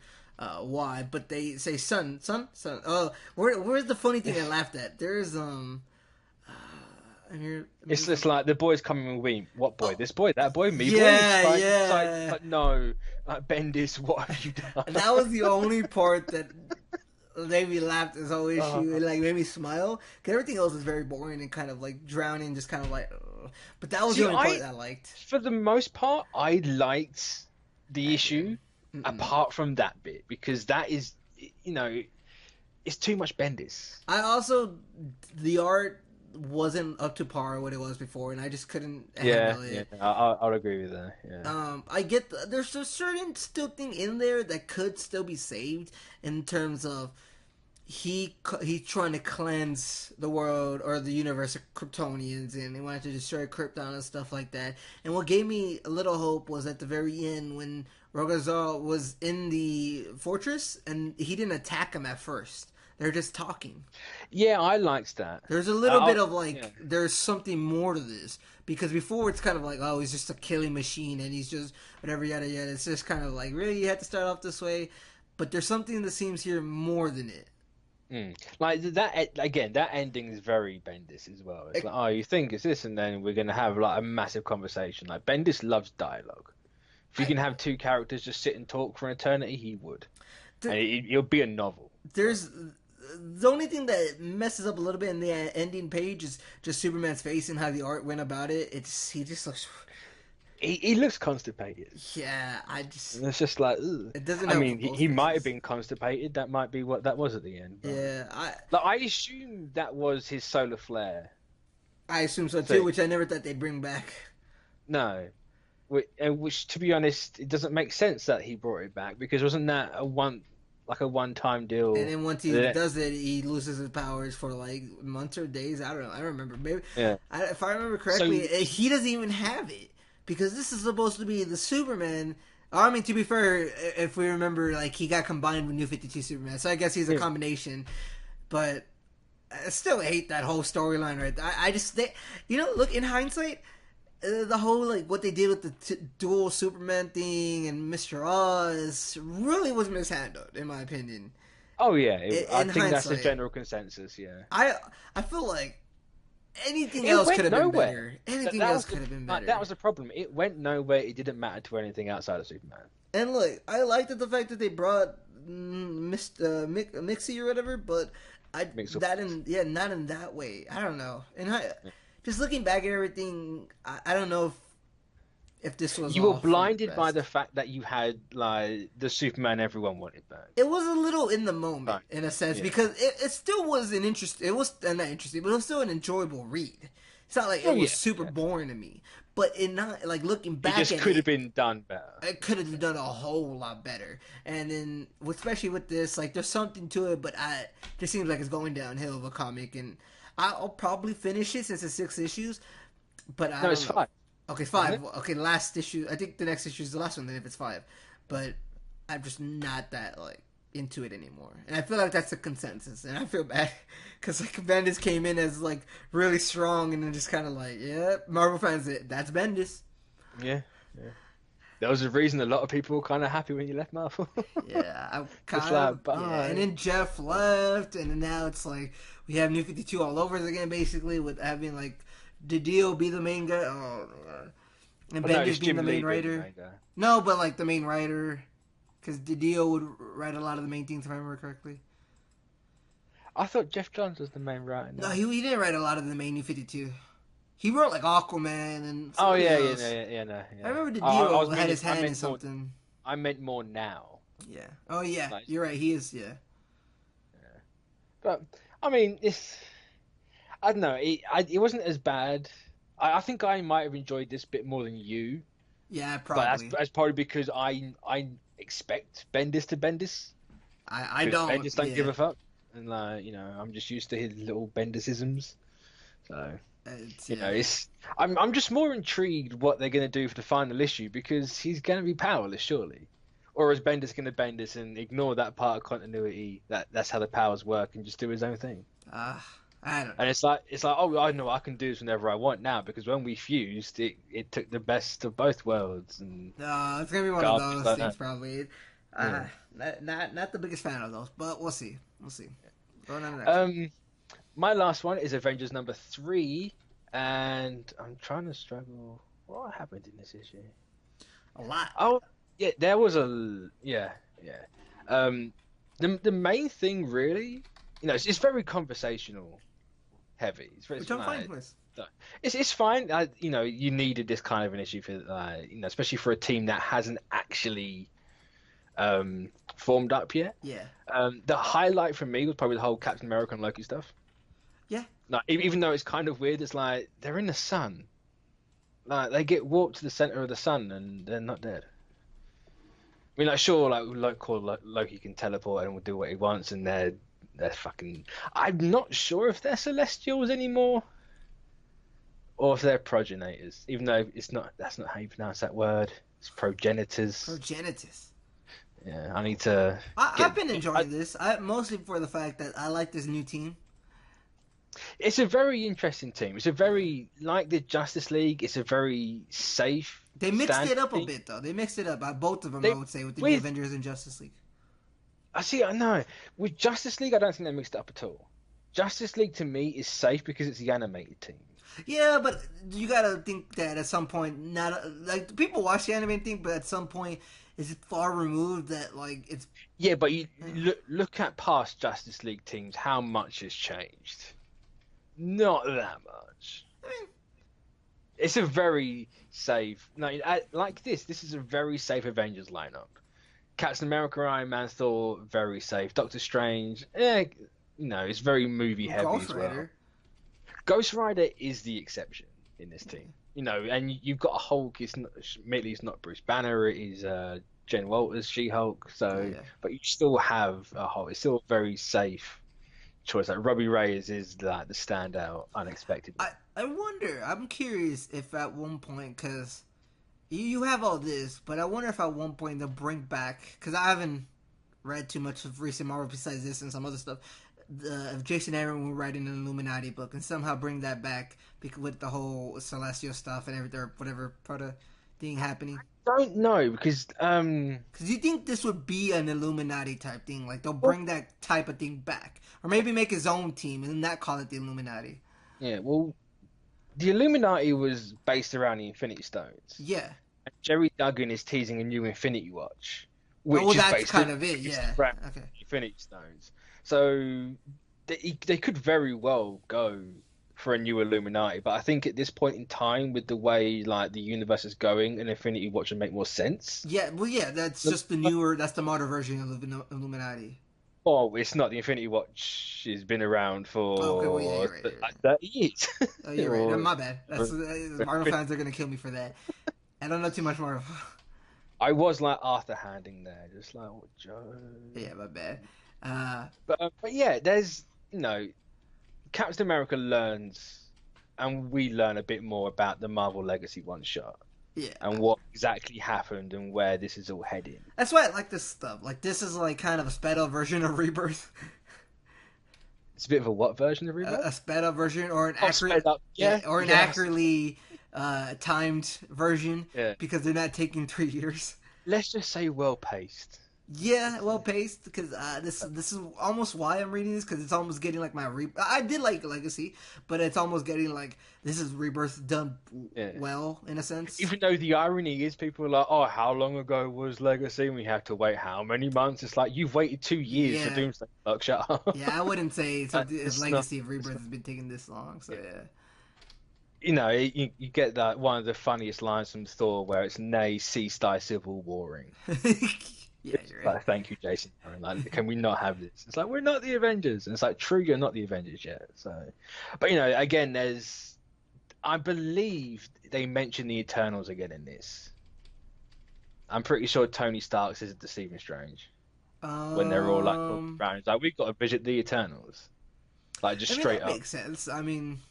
Speaker 2: why, but they say son. Oh, where's the funny thing I laughed at? There's
Speaker 1: It's just like the boy's coming with me. What boy? This boy? That boy? Me?
Speaker 2: Yeah,
Speaker 1: boy?
Speaker 2: yeah.
Speaker 1: It's like, no, like, Bendis, what have you done?
Speaker 2: That was the only part that made me laugh this whole issue. It like made me smile. Cause everything else was very boring and kind of like drowning, just kind of like. Ugh. But that was the only part that I liked.
Speaker 1: For the most part, I liked the issue, apart from that bit, because that is, it's too much Bendis.
Speaker 2: I also the art wasn't up to par what it was before, and I just couldn't handle it.
Speaker 1: Yeah, I'll agree with that. Yeah.
Speaker 2: I get there's a certain still thing in there that could still be saved in terms of he's trying to cleanse the world or the universe of Kryptonians, and he wanted to destroy Krypton and stuff like that. And what gave me a little hope was at the very end when Rogazal was in the fortress and he didn't attack him at first. They're just talking.
Speaker 1: Yeah, I liked that.
Speaker 2: There's a little bit of
Speaker 1: Yeah.
Speaker 2: like there's something more to this because before it's kind of like oh he's just a killing machine and he's just whatever yada yada. It's just kind of like really you had to start off this way, but there's something that seems here more than it.
Speaker 1: Like that again. That ending is very Bendis as well. It's like, oh, you think it's this, and then we're gonna have like a massive conversation. Like Bendis loves dialogue. If you can have two characters just sit and talk for an eternity, he would, and it'll be a novel.
Speaker 2: There's the only thing that messes up a little bit in the ending page is just Superman's face and how the art went about it. He just looks.
Speaker 1: He looks constipated.
Speaker 2: Yeah, I just.
Speaker 1: And it's just like, ugh.
Speaker 2: It doesn't.
Speaker 1: I mean, he might have been constipated. That might be what that was at the end. But...
Speaker 2: Yeah,
Speaker 1: I assume that was his solar flare.
Speaker 2: I assume so too, which I never thought they'd bring back.
Speaker 1: No, which to be honest, it doesn't make sense that he brought it back because wasn't that a one-time deal?
Speaker 2: And then once he does it, he loses his powers for like months or days. I don't know. I don't remember. Maybe.
Speaker 1: Yeah.
Speaker 2: If I remember correctly, he doesn't even have it. Because this is supposed to be the Superman. I mean, to be fair, if we remember, like, he got combined with New 52 Superman. So I guess he's a combination. But I still hate that whole storyline right there. I just, look, in hindsight, the whole, like, what they did with the dual Superman thing and Mr. Oz really was mishandled, in my opinion.
Speaker 1: Oh, yeah. I think
Speaker 2: hindsight,
Speaker 1: that's the general consensus, yeah.
Speaker 2: I feel like anything else could have been better. Anything else could have been better.
Speaker 1: That was the problem. It went nowhere. It didn't matter to anything outside of Superman.
Speaker 2: And look, I liked the fact that they brought Mixie or whatever, but not in that way. I don't know. And just looking back at everything, I don't know if this was.
Speaker 1: You were blinded by the fact that you had like the Superman everyone wanted back.
Speaker 2: It was a little in the moment, in a sense, because it still was an interest. It was not interesting, but it was still an enjoyable read. It's not like it was super boring to me, but not like looking back.
Speaker 1: It just could have been done better.
Speaker 2: It could have been done a whole lot better, and then especially with this, like there's something to it, but it just seems like it's going downhill of a comic, and I'll probably finish it since it's 6 issues. But
Speaker 1: no, it's 5.
Speaker 2: Okay, 5. Okay, last issue. I think the next issue is the last one. Then if it's 5, but I'm just not that like into it anymore, and I feel like that's a consensus, and I feel bad because like Bendis came in as like really strong, and then just kind of like, yeah, Marvel fans, that's Bendis.
Speaker 1: Yeah. That was the reason a lot of people were kind of happy when you left Marvel.
Speaker 2: Yeah, I kind of. Like, yeah. And then Jeff left, and then now it's like we have New 52 all over again, basically with having like. DiDio be the main guy? Oh, God. And Bendis being the main writer? No, but like the main writer. Because DiDio would write a lot of the main things, if I remember correctly.
Speaker 1: I thought Jeff Johns was the main writer.
Speaker 2: No, he didn't write a lot of the main New 52. He wrote like Aquaman and
Speaker 1: no.
Speaker 2: I remember DiDio had his hand in something.
Speaker 1: I meant more now.
Speaker 2: Yeah. Oh, yeah. Like, you're right. He is, yeah.
Speaker 1: But, I mean, I don't know. It wasn't as bad. I think I might have enjoyed this bit more than you.
Speaker 2: Yeah, probably.
Speaker 1: But that's probably because I expect Bendis to Bendis.
Speaker 2: I don't.
Speaker 1: Bendis don't give a fuck, and I'm just used to his little Bendisisms. So I'm just more intrigued what they're gonna do for the final issue because he's gonna be powerless, surely. Or is Bendis gonna Bendis and ignore that part of continuity? That's how the powers work, and just do his own thing.
Speaker 2: I don't know.
Speaker 1: And it's like, oh, I know I can do this whenever I want now because when we fused, it took the best of both worlds. And
Speaker 2: it's gonna be one of those things probably. Not the biggest fan of those, but we'll see. Going on to the next.
Speaker 1: My last one is Avengers number 3, and I'm trying to struggle. What happened in this issue?
Speaker 2: A lot.
Speaker 1: Oh, yeah, there was yeah. The main thing really, it's very conversational. Heavy. Which I'm fine with. It's fine. You needed this kind of an issue for, especially for a team that hasn't actually formed up yet.
Speaker 2: Yeah.
Speaker 1: The highlight for me was probably the whole Captain America and Loki stuff.
Speaker 2: Yeah.
Speaker 1: Like, even though it's kind of weird, it's like they're in the sun. Like they get warped to the center of the sun and they're not dead. I mean, like sure, Loki can teleport and will do what he wants, and they're fucking. I'm not sure if they're Celestials anymore, or if they're progenitors. Even though that's not how you pronounce that word. It's progenitors.
Speaker 2: Progenitors.
Speaker 1: Yeah, I need to
Speaker 2: I've been enjoying this. Mostly for the fact that I like this new team.
Speaker 1: It's a very interesting team. It's a very like the Justice League. It's a very safe
Speaker 2: They mixed
Speaker 1: stand
Speaker 2: it up a
Speaker 1: team.
Speaker 2: bit though. They mixed it up. Both of them, I
Speaker 1: They
Speaker 2: would say, with the new
Speaker 1: with
Speaker 2: Avengers and Justice League.
Speaker 1: I see. I know with Justice League, I don't think they mixed it up at all. Justice League to me is safe because it's the animated team.
Speaker 2: Yeah, but you gotta think that at some point, not like people watch the anime thing, but at some point, is it far removed that like it's
Speaker 1: Yeah, but you look at past Justice League teams. How much has changed? Not that much.
Speaker 2: I mean,
Speaker 1: It's a very safe. No, like this. This is a very safe Avengers lineup. Captain America, Iron Man, Thor, very safe. Doctor Strange, it's very movie heavy
Speaker 2: Ghost
Speaker 1: as well.
Speaker 2: Rider.
Speaker 1: Ghost Rider is the exception in this team. And you've got a Hulk. Admittedly, it's not Bruce Banner. It is Jen Walters, She-Hulk. So,
Speaker 2: Yeah.
Speaker 1: but you still have a Hulk. It's still a very safe choice. Like Robbie Reyes is like the standout, unexpected.
Speaker 2: I wonder. I'm curious if at one point, because you have all this, but I wonder if at one point they'll bring back, because I haven't read too much of recent Marvel besides this and some other stuff. If Jason Aaron will write an Illuminati book and somehow bring that back with the whole Celestial stuff and everything, whatever part of thing happening.
Speaker 1: Don't know because
Speaker 2: Because you think this would be an Illuminati type thing, like they'll bring that type of thing back, or maybe make his own team and not call it the Illuminati.
Speaker 1: yeah, well, the Illuminati was based around the Infinity Stones.
Speaker 2: Yeah.
Speaker 1: And Jerry Duggan is teasing a new Infinity Watch, which is
Speaker 2: that's
Speaker 1: based
Speaker 2: kind of it. Yeah.
Speaker 1: around
Speaker 2: Okay.
Speaker 1: Infinity Stones. So they could very well go for a new Illuminati, but I think at this point in time, with the way like the universe is going, an Infinity Watch would make more sense.
Speaker 2: Yeah. Well, yeah. That's just the newer. That's the modern version of Illuminati.
Speaker 1: Oh, it's not. The Infinity Watch has been around for
Speaker 2: Okay, well, yeah, you're right,
Speaker 1: like 30 years.
Speaker 2: Oh, you're right. My bad. Marvel fans are gonna kill me for that. I don't know too much Marvel.
Speaker 1: I was like Arthur handing there, just like, oh, Joe.
Speaker 2: Yeah, my bad.
Speaker 1: But yeah, there's Captain America learns, and we learn a bit more about the Marvel Legacy one shot.
Speaker 2: Yeah.
Speaker 1: And what exactly happened and where this is all heading.
Speaker 2: That's why I like this stuff. Like, this is like kind of a sped up version of Rebirth.
Speaker 1: It's a bit of a what version of Reboot?
Speaker 2: A sped up version, or an
Speaker 1: sped up.
Speaker 2: or an accurately timed version.
Speaker 1: Yeah.
Speaker 2: Because they're not taking 3 years.
Speaker 1: Let's just say well paced.
Speaker 2: Yeah, well paced, because this is almost why I'm reading this, because it's almost getting like my I did like Legacy, but it's almost getting like this is Rebirth done well in a sense.
Speaker 1: Even though the irony is people are like, oh, how long ago was Legacy? And we have to wait how many months? It's like you've waited 2 years for Doomsday Clock. Shut up.
Speaker 2: Yeah, I wouldn't say if Legacy of Rebirth has been taking this long. So yeah.
Speaker 1: You get that one of the funniest lines from Thor where it's nay, cease thy civil warring.
Speaker 2: Yeah, you're right.
Speaker 1: Like, thank you, Jason. Like, can we not have this? It's like, we're not the Avengers. And it's like, true, you're not the Avengers yet. So, but again, I believe they mention the Eternals again in this. I'm pretty sure Tony Stark says it to Stephen Strange when they're all like around. It's like, we've got to visit the Eternals, like just straight
Speaker 2: that
Speaker 1: up.
Speaker 2: Makes sense. I mean,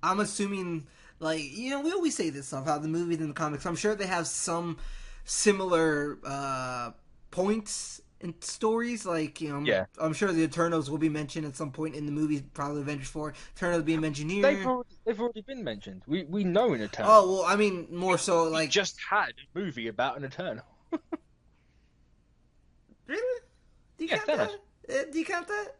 Speaker 2: I'm assuming, like, we always say this stuff, how the movies and the comics, I'm sure they have some similar points and stories, like, I'm sure the Eternals will be mentioned at some point in the movie, probably Avengers 4. Eternals being mentioned here.
Speaker 1: They've already been mentioned. We know an Eternal.
Speaker 2: Oh, well, I mean, more so, like...
Speaker 1: We just had a movie about an Eternal.
Speaker 2: Really? Do you count that?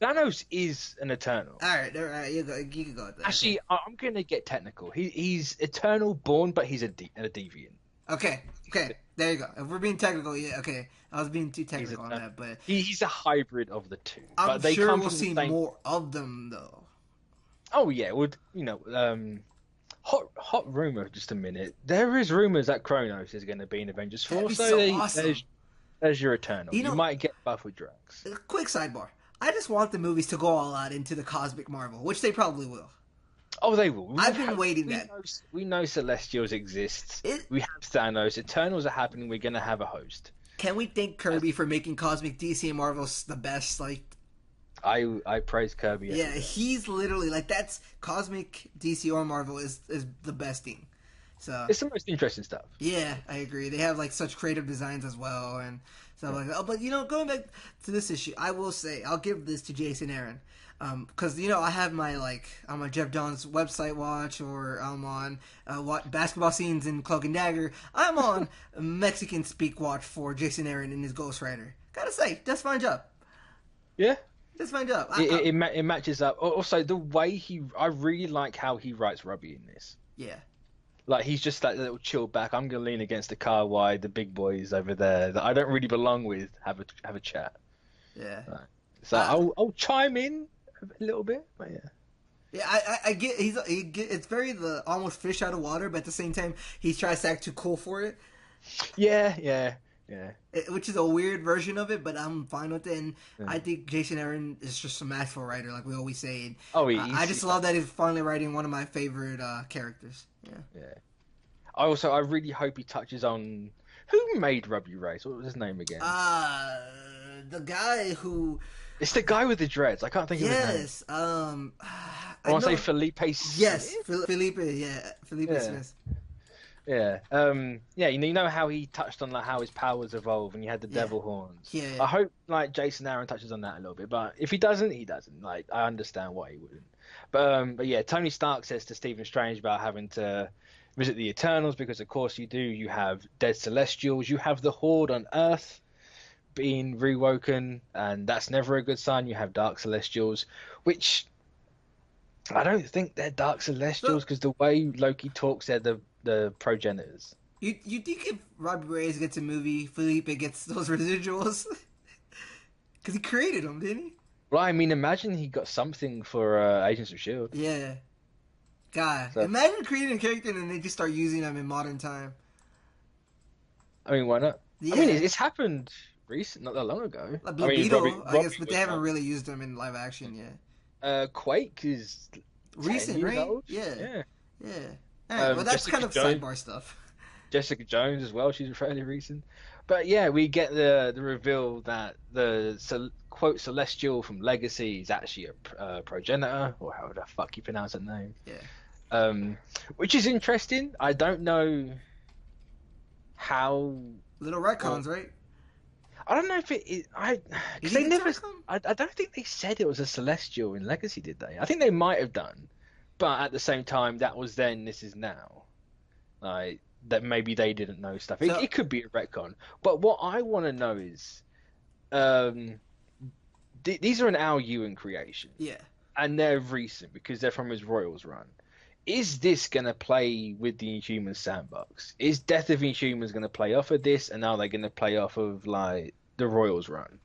Speaker 1: Thanos is an Eternal.
Speaker 2: Alright, you can go with that.
Speaker 1: Actually, I'm going to get technical. He's Eternal born, but he's a deviant.
Speaker 2: Okay, there you go. If we're being technical, yeah, okay. I was being too technical on that, but...
Speaker 1: He's a hybrid of the two.
Speaker 2: I'm sure we'll see more of them, though.
Speaker 1: Oh, yeah. Hot rumor, just a minute. There is rumors that Kronos is going to be in Avengers 4,
Speaker 2: so awesome.
Speaker 1: There's your Eternal. You might get buff with drugs.
Speaker 2: Quick sidebar. I just want the movies to go all out into the cosmic Marvel, which they probably will.
Speaker 1: Oh, they will.
Speaker 2: I've been waiting that.
Speaker 1: We know Celestials exist. We have Thanos. Eternals are happening. We're going to have a host.
Speaker 2: Can we thank Kirby for making Cosmic DC and Marvel the best? Like,
Speaker 1: I praise Kirby.
Speaker 2: Yeah, he's literally, like, that's Cosmic DC or Marvel is the best thing. So
Speaker 1: it's the most interesting stuff.
Speaker 2: Yeah, I agree. They have, like, such creative designs as well, and So I'm like, oh, but going back to this issue, I will say I'll give this to Jason Aaron, because I have I'm a Jeff Johns website watch, or I'm on basketball scenes in Cloak and Dagger. I'm on Mexican speak watch for Jason Aaron and his Ghostwriter. Gotta say, that's fine job.
Speaker 1: Yeah.
Speaker 2: That's fine job.
Speaker 1: It matches up. Also, the way I really like how he writes Robbie in this.
Speaker 2: Yeah.
Speaker 1: Like, he's just that little chill back. I'm gonna lean against the car while the big boys over there that I don't really belong with have a chat.
Speaker 2: Yeah.
Speaker 1: Right. So I'll chime in a little bit, but yeah.
Speaker 2: Yeah, I get it's very the almost fish out of water, but at the same time he tries to act too cool for it.
Speaker 1: Yeah.
Speaker 2: Which is a weird version of it, but I'm fine with it. And I think Jason Aaron is just a masterful writer, like we always say. And, I just love that he's finally writing one of my favorite characters. Yeah.
Speaker 1: I really hope he touches on who made Robbie Race. What was his name again?
Speaker 2: The guy who.
Speaker 1: It's the guy with the dreads. I can't think of his name.
Speaker 2: Yes.
Speaker 1: I want to say Felipe Smith.
Speaker 2: Yes, Felipe. Yeah, Felipe Smith.
Speaker 1: Yeah. You know how he touched on how his powers evolve and you had the devil horns.
Speaker 2: Yeah.
Speaker 1: I hope Jason Aaron touches on that a little bit, but if he doesn't, he doesn't. I understand why he wouldn't. But yeah, Tony Stark says to Stephen Strange about having to visit the Eternals because of course you do. You have dead Celestials. You have the Horde on Earth being rewoken, and that's never a good sign. You have Dark Celestials, which I don't think they're Dark Celestials because the way Loki talks, they're the progenitors.
Speaker 2: You think if Robbie Reyes gets a movie, Felipe gets those residuals? Because he created them, didn't he?
Speaker 1: Well, I mean, imagine he got something for Agents of S.H.I.E.L.D.
Speaker 2: Yeah. God, imagine creating a character and then they just start using them in modern time.
Speaker 1: I mean, why not?
Speaker 2: Yeah.
Speaker 1: I mean, it's happened not that long ago.
Speaker 2: Like Blue Beetle, I guess, but they haven't really used them in live action yet.
Speaker 1: Quake is
Speaker 2: recent, right?
Speaker 1: Old.
Speaker 2: Yeah. All right, well, that's
Speaker 1: Jessica
Speaker 2: kind of
Speaker 1: Jones,
Speaker 2: sidebar stuff.
Speaker 1: Jessica Jones as well. She's fairly recent. But yeah, we get the reveal that the quote Celestial from Legacy is actually a progenitor, or how the fuck you pronounce that name.
Speaker 2: Yeah.
Speaker 1: Which is interesting. I don't know how.
Speaker 2: Little retcons, right?
Speaker 1: I don't know if it is. I don't think they said it was a Celestial in Legacy, did they? I think they might have done, but at the same time, that was then. This is now. That maybe they didn't know stuff. It could be a retcon. But what I want to know is, these are an Al Ewing creation.
Speaker 2: Yeah.
Speaker 1: And they're recent because they're from his Royals run. Is this going to play with the Inhumans sandbox? Is Death of Inhumans going to play off of this? And are they going to play off of, the Royals run?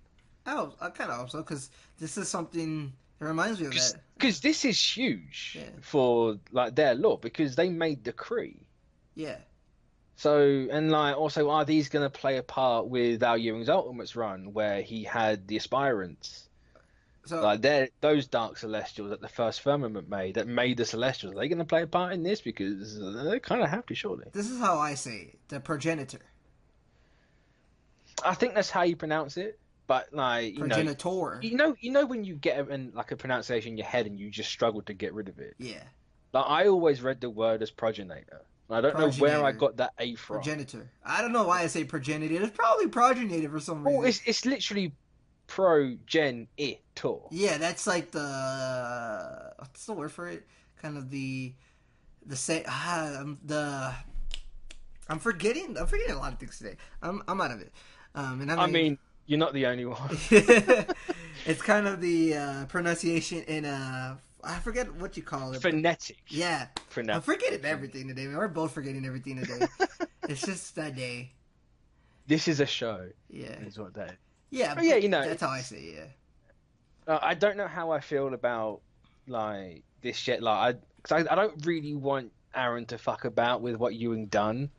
Speaker 2: I kind of hope so, because this is something that reminds me of that.
Speaker 1: Because this is huge for, their lore, because they made the Kree.
Speaker 2: Yeah.
Speaker 1: So, and also, are these going to play a part with Al Ewing's Ultimates run, where he had the Aspirants? So, those Dark Celestials that the first Firmament that made the Celestials, are they going to play a part in this? Because they kind of have to, surely.
Speaker 2: This is how I say it, the progenitor.
Speaker 1: I think that's how you pronounce it, but
Speaker 2: progenitor.
Speaker 1: You know when you get a pronunciation in your head and you just struggle to get rid of it.
Speaker 2: Yeah.
Speaker 1: I always read the word as progenitor. I don't know where I got that A from.
Speaker 2: Progenitor. I don't know why I say progenitor. It's probably progenitor for some reason.
Speaker 1: Oh, it's literally progenitor.
Speaker 2: Yeah, that's like the what's the word for it? Kind of the I'm forgetting a lot of things today. I'm out of it. I mean,
Speaker 1: you're not the only one.
Speaker 2: It's kind of the pronunciation in I forget what you call it.
Speaker 1: Phonetic.
Speaker 2: Yeah. I'm forgetting everything today, man. We're both forgetting everything today. It's just that day.
Speaker 1: This is a show.
Speaker 2: Yeah.
Speaker 1: Is what that is.
Speaker 2: Yeah.
Speaker 1: But yeah,
Speaker 2: that's how I say it, yeah.
Speaker 1: I don't know how I feel about, this shit. Because I don't really want Aaron to fuck about with what Ewing done.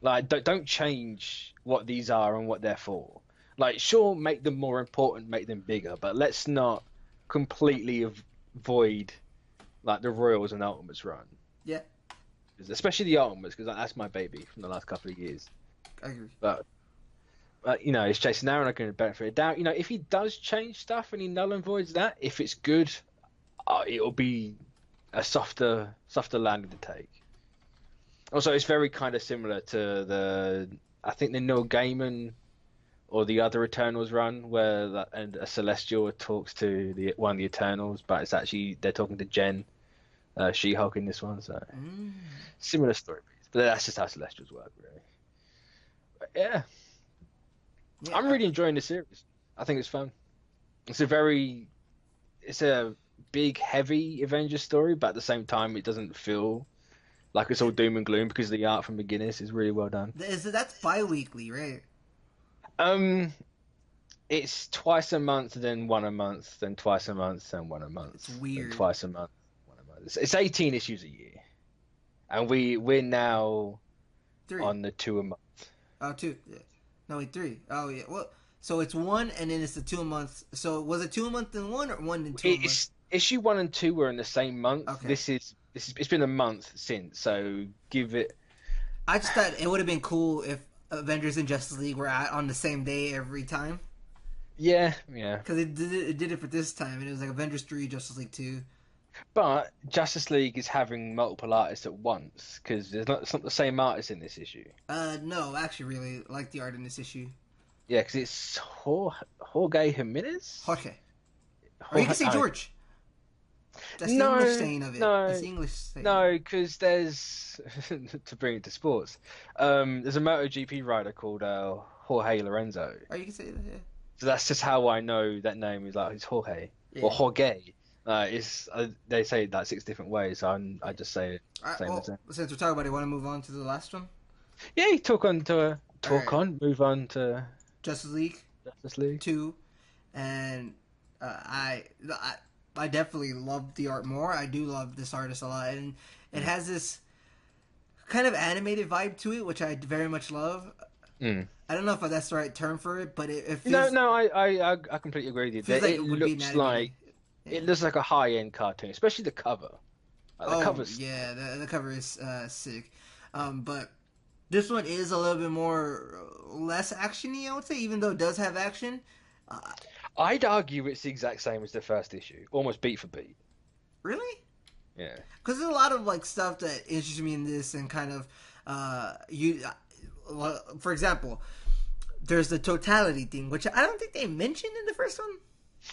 Speaker 1: Don't change what these are and what they're for. Sure, make them more important, make them bigger, but let's not completely avoid the Royals and Ultimates run.
Speaker 2: Yeah.
Speaker 1: Especially the Ultimates, because that's my baby from the last couple of years.
Speaker 2: I agree.
Speaker 1: But it's Jason Aaron. I can benefit of doubt. If he does change stuff and he null and voids that, if it's good, it'll be a softer landing to take. Also, it's very kind of similar to I think the Neil Gaiman or the other Eternals run where and a Celestial talks to the one of the Eternals, but it's actually they're talking to Jen, She-Hulk in this one. So similar story beats, but that's just how Celestials work, really. But yeah,
Speaker 2: Yeah,
Speaker 1: I'm really enjoying the series. I think it's fun. It's a big, heavy Avengers story, but at the same time, it doesn't feel like it's all doom and gloom because the art from McGuinness is really well done.
Speaker 2: that's bi-weekly, right?
Speaker 1: Um, it's twice a month, then one a month, then twice a month, then one a month,
Speaker 2: It's
Speaker 1: then
Speaker 2: weird.
Speaker 1: twice a month, one a month. It's 18 issues a year, and we're now
Speaker 2: 3.
Speaker 1: on the 2 a month.
Speaker 2: Oh, 2. Yeah. No, wait, 3. Oh, yeah. Well, so it's 1, and then it's the 2 a month. So was it 2 a month and 1, or 1 and 2 a month?
Speaker 1: It's issue 1 and 2 were in the same month.
Speaker 2: Okay.
Speaker 1: This is it's been a month since, so give it.
Speaker 2: I just thought it would have been cool if Avengers and Justice League were out on the same day every time.
Speaker 1: Yeah.
Speaker 2: Because it did it for this time, and it was like Avengers 3, Justice League 2.
Speaker 1: But Justice League is having multiple artists at once because it's not the same artist in this issue.
Speaker 2: No, I actually really like the art in this issue.
Speaker 1: Yeah, because it's Jorge Jimenez.
Speaker 2: Jorge. Or you can say George. That's the English saying of it. That's the English saying.
Speaker 1: No, because there's to bring it to sports. There's a MotoGP rider called Jorge Lorenzo.
Speaker 2: Or you can say that. Yeah.
Speaker 1: So that's just how I know that name is it's Jorge or Jorge. They say it like 6 different ways. So I just say it.
Speaker 2: Since we're talking about it, want to move on to the last one?
Speaker 1: Yeah, move on to
Speaker 2: Justice League 2, and I definitely love the art more. I do love this artist a lot, and it has this kind of animated vibe to it, which I very much love. I don't know if that's the right term for it, but it feels...
Speaker 1: No, I completely agree with you. It looks like it looks like a high-end cartoon, especially the cover. The cover's...
Speaker 2: yeah, the cover is sick. But this one is a little bit less actiony, I would say, even though it does have action.
Speaker 1: I'd argue it's the exact same as the first issue, almost beat for beat.
Speaker 2: Really?
Speaker 1: Yeah.
Speaker 2: Because there's a lot of stuff that interests me in this, and kind of for example, there's the totality thing, which I don't think they mentioned in the first one.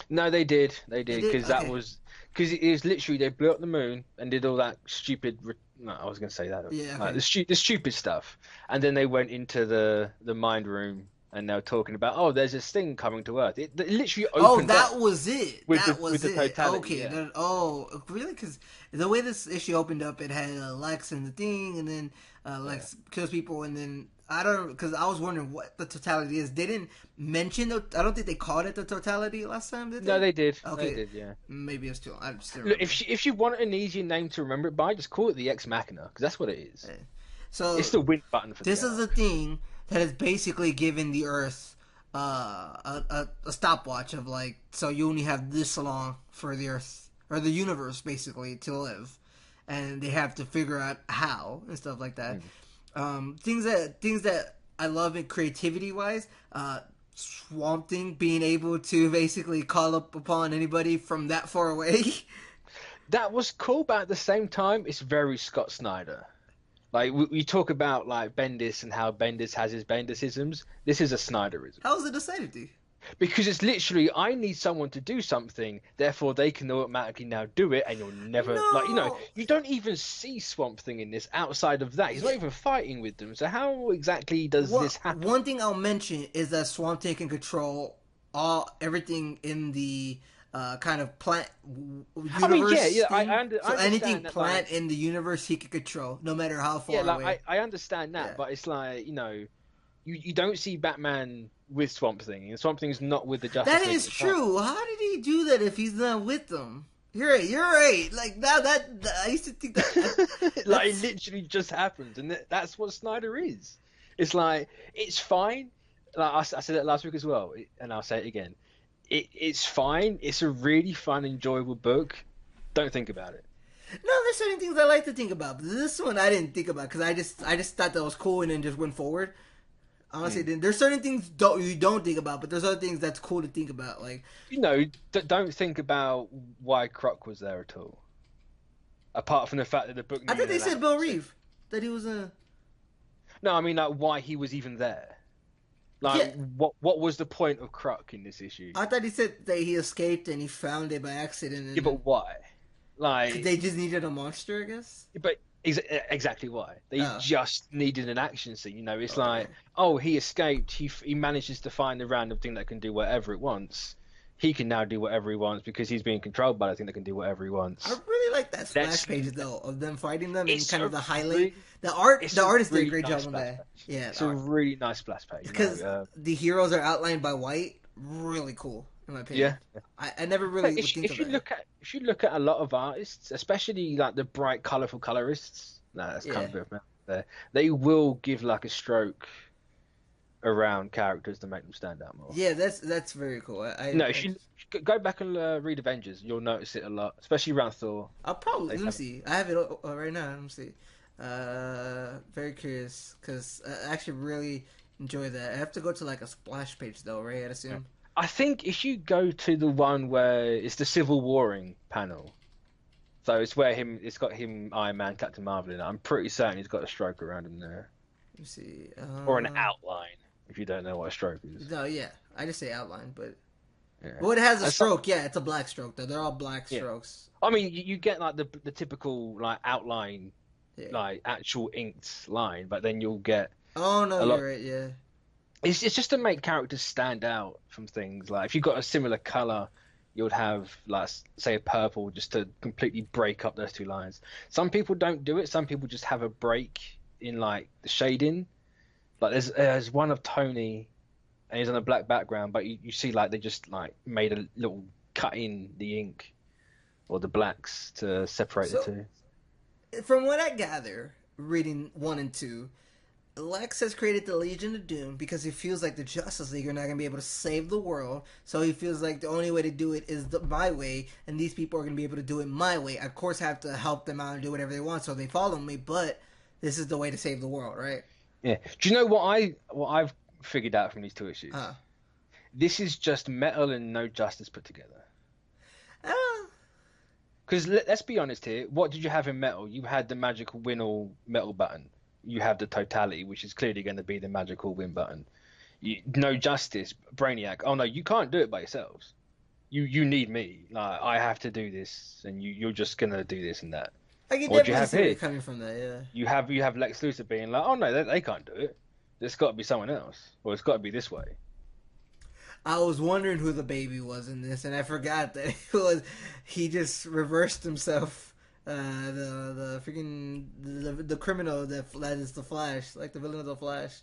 Speaker 1: No, they did because that was because it was literally they blew up the moon and did all that stupid. No, I was going to say that.
Speaker 2: Yeah.
Speaker 1: Okay. The stupid stuff, and then they went into the mind room. And they're talking about, there's this thing coming to Earth. It literally opened up.
Speaker 2: Oh, that was it. With the
Speaker 1: totality.
Speaker 2: Okay.
Speaker 1: Yeah.
Speaker 2: Really? Because the way this issue opened up, it had Lex and the thing, and then Lex kills people, and then because I was wondering what the totality is. They didn't mention I don't think they called it the totality last time, did they?
Speaker 1: No, they did.
Speaker 2: Okay.
Speaker 1: They did, yeah.
Speaker 2: Maybe it's too. I just
Speaker 1: Look, if you want an easier name to remember it by, just call it the Ex Machina, because that's what it is.
Speaker 2: Okay. So
Speaker 1: it's the win button for
Speaker 2: this is the thing that has basically given the Earth a stopwatch of so you only have this long for the Earth or the universe basically to live, and they have to figure out how and stuff like that. Things that I love in creativity wise. Swamp Thing being able to basically call up upon anybody from that far away.
Speaker 1: That was cool, but at the same time, it's very Scott Snyder. We talk about Bendis and how Bendis has his Bendisisms. This is a Snyderism.
Speaker 2: How is it a Snyder?
Speaker 1: Because it's literally, I need someone to do something, therefore they can automatically now do it, and you'll never you don't even see Swamp Thing in this outside of that. He's not even fighting with them. So how exactly does this happen?
Speaker 2: One thing I'll mention is that Swamp Thing can control everything in the kind of plant universe.
Speaker 1: I understand
Speaker 2: anything
Speaker 1: that,
Speaker 2: plant in the universe he can control, no matter how far away.
Speaker 1: I understand that, but it's you don't see Batman with Swamp Thing, and Swamp Thing's not with the Justice League.
Speaker 2: That is true. How did he do that if he's not with them? You're right. Now that I used to think that
Speaker 1: it literally just happened, and that's what Snyder is. It's it's fine. I said it last week as well, and I'll say it again. It's fine. It's a really fun, enjoyable book. Don't think about it.
Speaker 2: No, there's certain things I like to think about, but this one I didn't think about because I just thought that was cool and then just went forward. Honestly, there's certain things you don't think about, but there's other things that's cool to think about.
Speaker 1: Don't think about why Croc was there at all. Apart from the fact that the book.
Speaker 2: I think they said Bill Reeve that he was a.
Speaker 1: No, I mean why he was even there. Like,
Speaker 2: Yeah,
Speaker 1: what was the point of Kruk in this issue?
Speaker 2: I thought he said that he escaped and he found it by accident,
Speaker 1: Yeah,
Speaker 2: and
Speaker 1: but why?
Speaker 2: they
Speaker 1: Like,
Speaker 2: just needed a monster, I guess.
Speaker 1: but exactly why? They
Speaker 2: Oh,
Speaker 1: just needed an action scene. You know, it's like,
Speaker 2: okay.
Speaker 1: oh, he escaped. He manages to find a random thing that can do whatever it wants. He can now do whatever he wants because he's being controlled by the thing that can do whatever he
Speaker 2: I
Speaker 1: wants.
Speaker 2: really like that
Speaker 1: That's
Speaker 2: splash page though of them fighting them and
Speaker 1: it's
Speaker 2: kind of
Speaker 1: a
Speaker 2: the highlight.
Speaker 1: really
Speaker 2: The art,
Speaker 1: it's
Speaker 2: the
Speaker 1: a
Speaker 2: artist did a
Speaker 1: really
Speaker 2: great
Speaker 1: nice
Speaker 2: job on
Speaker 1: splash
Speaker 2: that.
Speaker 1: page.
Speaker 2: Yeah,
Speaker 1: It's a really nice splash page. You
Speaker 2: because
Speaker 1: know,
Speaker 2: the heroes are outlined by white. Really cool, in my opinion.
Speaker 1: yeah.
Speaker 2: I never
Speaker 1: But
Speaker 2: really would think of that.
Speaker 1: if you look at a lot of artists, especially like the bright, colorful colorists, no, that's kind
Speaker 2: Yeah,
Speaker 1: of a bit of there. They will give like a stroke around characters to make them stand out more.
Speaker 2: yeah, that's very cool.
Speaker 1: No, if you go back and read Avengers, you'll notice it a lot, especially around Thor.
Speaker 2: I'll probably
Speaker 1: They
Speaker 2: let me
Speaker 1: have,
Speaker 2: see. I have it right now. Let me see. Very curious because I actually really enjoy that. I have to go to like a splash page though, right? I'd assume.
Speaker 1: I think if you go to the one where it's the Civil Warring panel, so it's where it's got him, Iron Man, Captain Marvel in it. I'm pretty certain he's got a stroke around him there,
Speaker 2: Let me see.
Speaker 1: or an outline. If you don't know what a stroke is,
Speaker 2: No, yeah, I just say outline, but
Speaker 1: yeah.
Speaker 2: well, it has a
Speaker 1: And
Speaker 2: stroke. Yeah, it's a black stroke though. They're all black
Speaker 1: yeah.
Speaker 2: strokes.
Speaker 1: I mean, you get like the typical like outline,
Speaker 2: Yeah.
Speaker 1: like actual inked line, but then you'll get
Speaker 2: Oh no,
Speaker 1: a lot.
Speaker 2: you're right. Yeah.
Speaker 1: It's just to make characters stand out from things. Like if you've got a similar color, you would have like say a purple just to completely break up those two lines. Some people don't do it. Some people just have a break in like the shading. Like there's one of Tony, and he's on a black background, but you see like they just like made a little cut in the ink or the blacks to separate the
Speaker 2: So
Speaker 1: two.
Speaker 2: from what I gather, reading 1 and 2, Lex has created the Legion of Doom because he feels like the Justice League are not going to be able to save the world. So he feels like the only way to do it is my way, and these people are going to be able to do it my way. I, of course, have to help them out and do whatever they want, so they follow me. But this is the way to save the world, right?
Speaker 1: Yeah. Do you know what I've figured out from these two issues?
Speaker 2: Uh,
Speaker 1: This is just Metal and No Justice put together.
Speaker 2: uh,
Speaker 1: Because let's be honest here, what did you have in Metal? You had the magical win all metal button. You have the totality, which is clearly going to be the magical win button. No Justice, Brainiac. Oh no, you can't do it by yourselves. You need me. Like I have to do this, and you're just gonna do this and that.
Speaker 2: I can
Speaker 1: What do you
Speaker 2: definitely
Speaker 1: have
Speaker 2: see where
Speaker 1: here?
Speaker 2: you're coming from that, yeah.
Speaker 1: You have Lex Luthor being like, oh no, they can't do it. There's got to be someone else, or it's got to be this way.
Speaker 2: I was wondering who the baby was in this, and I forgot that he just reversed himself. The freaking the criminal that is the Flash, like the villain of the Flash.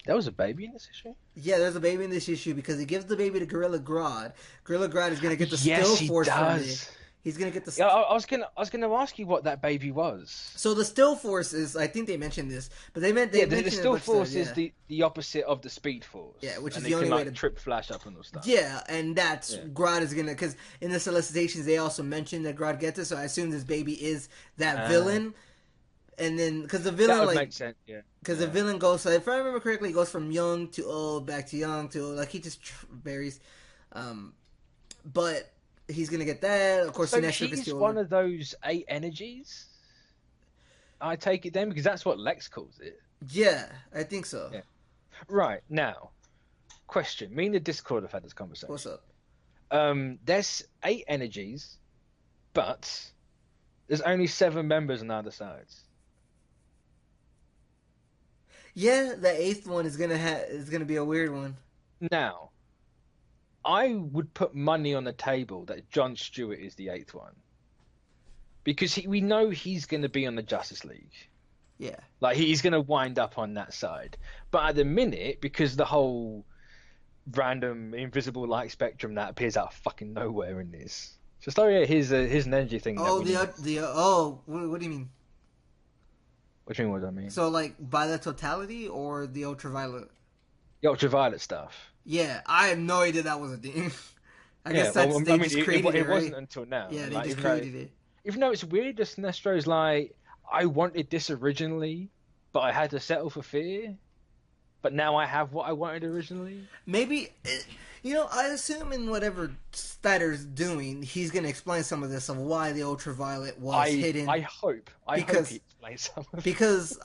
Speaker 1: There was a baby in this issue.
Speaker 2: Yeah, there's a baby in this issue because he gives the baby to Gorilla Grodd. Gorilla Grodd is gonna get the
Speaker 1: Yes,
Speaker 2: still
Speaker 1: he
Speaker 2: force from
Speaker 1: does.
Speaker 2: it. He's gonna get the.
Speaker 1: Yeah, I was gonna ask you what that baby was.
Speaker 2: So the still force is, I think they mentioned this, but they
Speaker 1: The
Speaker 2: mentioned
Speaker 1: still
Speaker 2: it a bunch of
Speaker 1: force
Speaker 2: times,
Speaker 1: is the opposite of the speed force.
Speaker 2: Yeah, which
Speaker 1: and
Speaker 2: is
Speaker 1: they
Speaker 2: the only
Speaker 1: can,
Speaker 2: way
Speaker 1: like,
Speaker 2: to
Speaker 1: trip Flash up and all stuff.
Speaker 2: Yeah, and that's
Speaker 1: Yeah.
Speaker 2: Grodd is gonna, because in the solicitations they also mentioned that Grodd gets it, so I assume this baby is that villain. And then because the villain
Speaker 1: That would
Speaker 2: like
Speaker 1: make sense. Yeah.
Speaker 2: because the villain goes, so if I remember correctly, he goes from young to old, back to young to old, like he just varies. But he's gonna get that. Of course,
Speaker 1: So
Speaker 2: Sinestro is
Speaker 1: he's
Speaker 2: still
Speaker 1: one of those 8 energies. I take it then because that's what Lex calls it.
Speaker 2: Yeah, I think so.
Speaker 1: Yeah. Right now, question. Me and the Discord have had this conversation.
Speaker 2: What's up?
Speaker 1: There's 8 energies, but there's only 7 members on either sides.
Speaker 2: Yeah, the eighth one is gonna be a weird one.
Speaker 1: Now, I would put money on the table that John Stewart is the 8th one. Because we know he's going to be on the Justice League.
Speaker 2: Yeah.
Speaker 1: Like, he's going to wind up on that side. But at the minute, because the whole random invisible light spectrum that appears out of fucking nowhere in this. Just, oh yeah, here's an energy thing.
Speaker 2: Oh, what do you mean?
Speaker 1: What do you mean, what do I mean?
Speaker 2: So like by the totality or the ultraviolet?
Speaker 1: The ultraviolet stuff.
Speaker 2: Yeah, I have no idea that was a thing. I guess they just created it,
Speaker 1: it
Speaker 2: right?
Speaker 1: wasn't until now.
Speaker 2: Yeah, they
Speaker 1: like,
Speaker 2: just created it.
Speaker 1: Even though it's weird, the Sinestro's like, I wanted this originally, but I had to settle for fear. But now I have what I wanted originally.
Speaker 2: Maybe, I assume in whatever Snyder's doing, he's going to explain some of this of why the ultraviolet was hidden.
Speaker 1: I hope he explains some of it.
Speaker 2: Because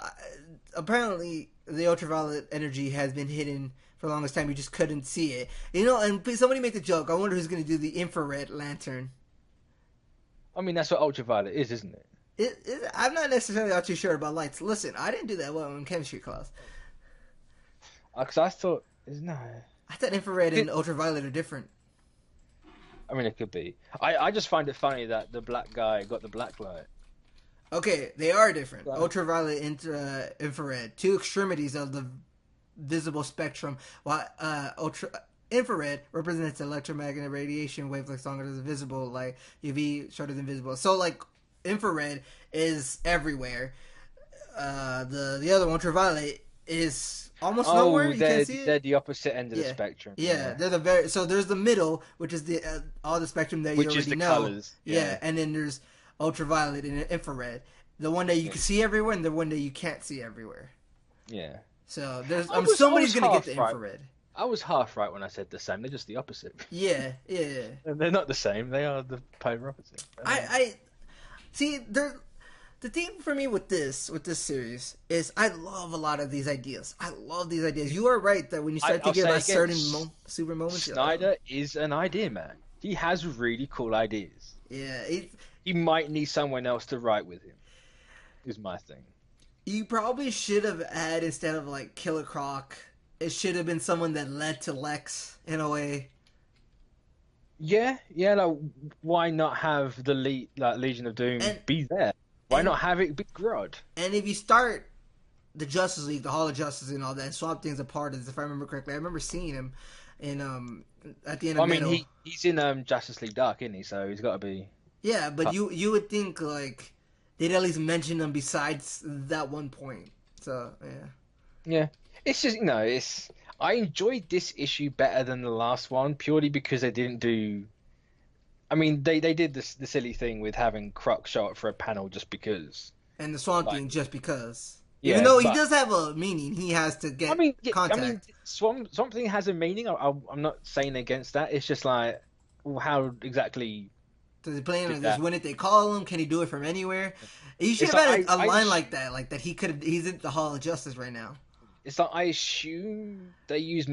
Speaker 2: apparently the ultraviolet energy has been hidden for the longest time. You just couldn't see it. And somebody made the joke. I wonder who's going to do the infrared lantern.
Speaker 1: I mean, that's what ultraviolet is, isn't it?
Speaker 2: I'm not necessarily all too sure about lights. Listen, I didn't do that well in chemistry class.
Speaker 1: Because I thought, no.
Speaker 2: I thought infrared and ultraviolet are different.
Speaker 1: I mean, it could be. I just find it funny that the black guy got the black light.
Speaker 2: Okay, they are different.
Speaker 1: Right.
Speaker 2: Ultraviolet, infrared, two extremities of the visible spectrum. While infrared represents electromagnetic radiation wavelengths longer than visible, like UV shorter than visible. So like infrared is everywhere. The other one, ultraviolet, is almost nowhere. You can't see it.
Speaker 1: They're the opposite end of the spectrum.
Speaker 2: Yeah, they're so there's the middle, which is the all the spectrum that you already know.
Speaker 1: Colors.
Speaker 2: Yeah, and then there's ultraviolet and infrared. The one that you can see everywhere and the one that you can't see everywhere.
Speaker 1: Yeah.
Speaker 2: So somebody's gonna get the infrared.
Speaker 1: I was half right when I said the same. They're just the opposite.
Speaker 2: Yeah.
Speaker 1: And they're not the same. They are the polar opposite.
Speaker 2: I see. The thing for me with this series is I love a lot of these ideas. I love these ideas. You are right that when you start thinking about certain super moments,
Speaker 1: Snyder is an idea man. He has really cool ideas.
Speaker 2: Yeah.
Speaker 1: He might need someone else to write with him. Is my thing.
Speaker 2: You probably should have had, instead of like Killer Croc, it should have been someone that led to Lex in a way.
Speaker 1: Yeah. Like, why not have the Legion of Doom be there? Why not have it be Grodd?
Speaker 2: And if you start the Justice League, the Hall of Justice and all that, and Swamp Thing's a part of this, if I remember correctly. I remember seeing him in at the end of Metal.
Speaker 1: He's in Justice League Dark, isn't he? So he's got to be.
Speaker 2: Yeah, but you would think like they'd at least mention him besides that one point. So
Speaker 1: yeah. It's just I enjoyed this issue better than the last one purely because they didn't do. I mean, they did the silly thing with having Croc show up for a panel just because. And
Speaker 2: the Swamp Thing just because. Yeah, even though he does have a meaning, he has to get contact. I mean,
Speaker 1: Swamp Thing has a meaning. I'm not saying against that. It's just like, well, how exactly.
Speaker 2: Does he plan on this? When did they call him? Can he do it from anywhere? You should have had a line like that, like that he's in the Hall of Justice right now.
Speaker 1: It's like I assume they use.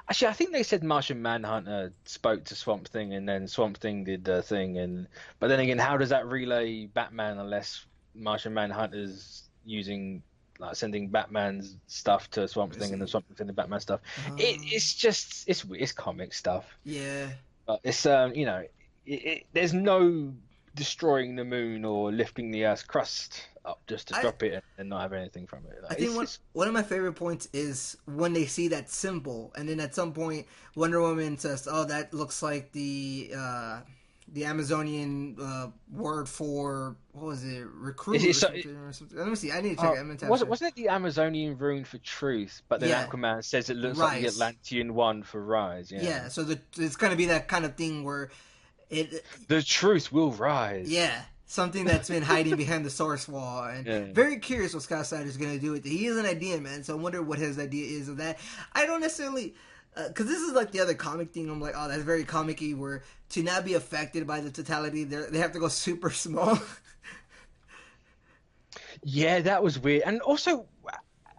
Speaker 1: Actually, I think they said Martian Manhunter spoke to Swamp Thing, and then Swamp Thing did the thing. But then again, how does that relay Batman unless Martian Manhunter's sending Batman's stuff to Swamp Thing, and then Swamp Thing sending Batman stuff? It's comic stuff.
Speaker 2: Yeah.
Speaker 1: But it's there's no destroying the moon or lifting the Earth's crust up just to drop it and not have anything from it.
Speaker 2: I think one of my favorite points is when they see that symbol, and then at some point Wonder Woman says, "Oh, that looks like the Amazonian word for what was it, recruit or something." Let me see. I need to check it.
Speaker 1: Wasn't it the Amazonian rune for truth? But then Aquaman says it looks like the Atlantean one for rise.
Speaker 2: Yeah. So it's going to be that kind of thing where
Speaker 1: the truth will rise.
Speaker 2: Yeah. Something that's been hiding behind the source wall. And very curious what Scott Snyder's going to do with it. He is an idea man, so I wonder what his idea is of that. I don't necessarily... Because this is like the other comic thing. I'm like, oh, that's very comic-y, where to not be affected by the totality, they have to go super small.
Speaker 1: Yeah, that was weird. And also,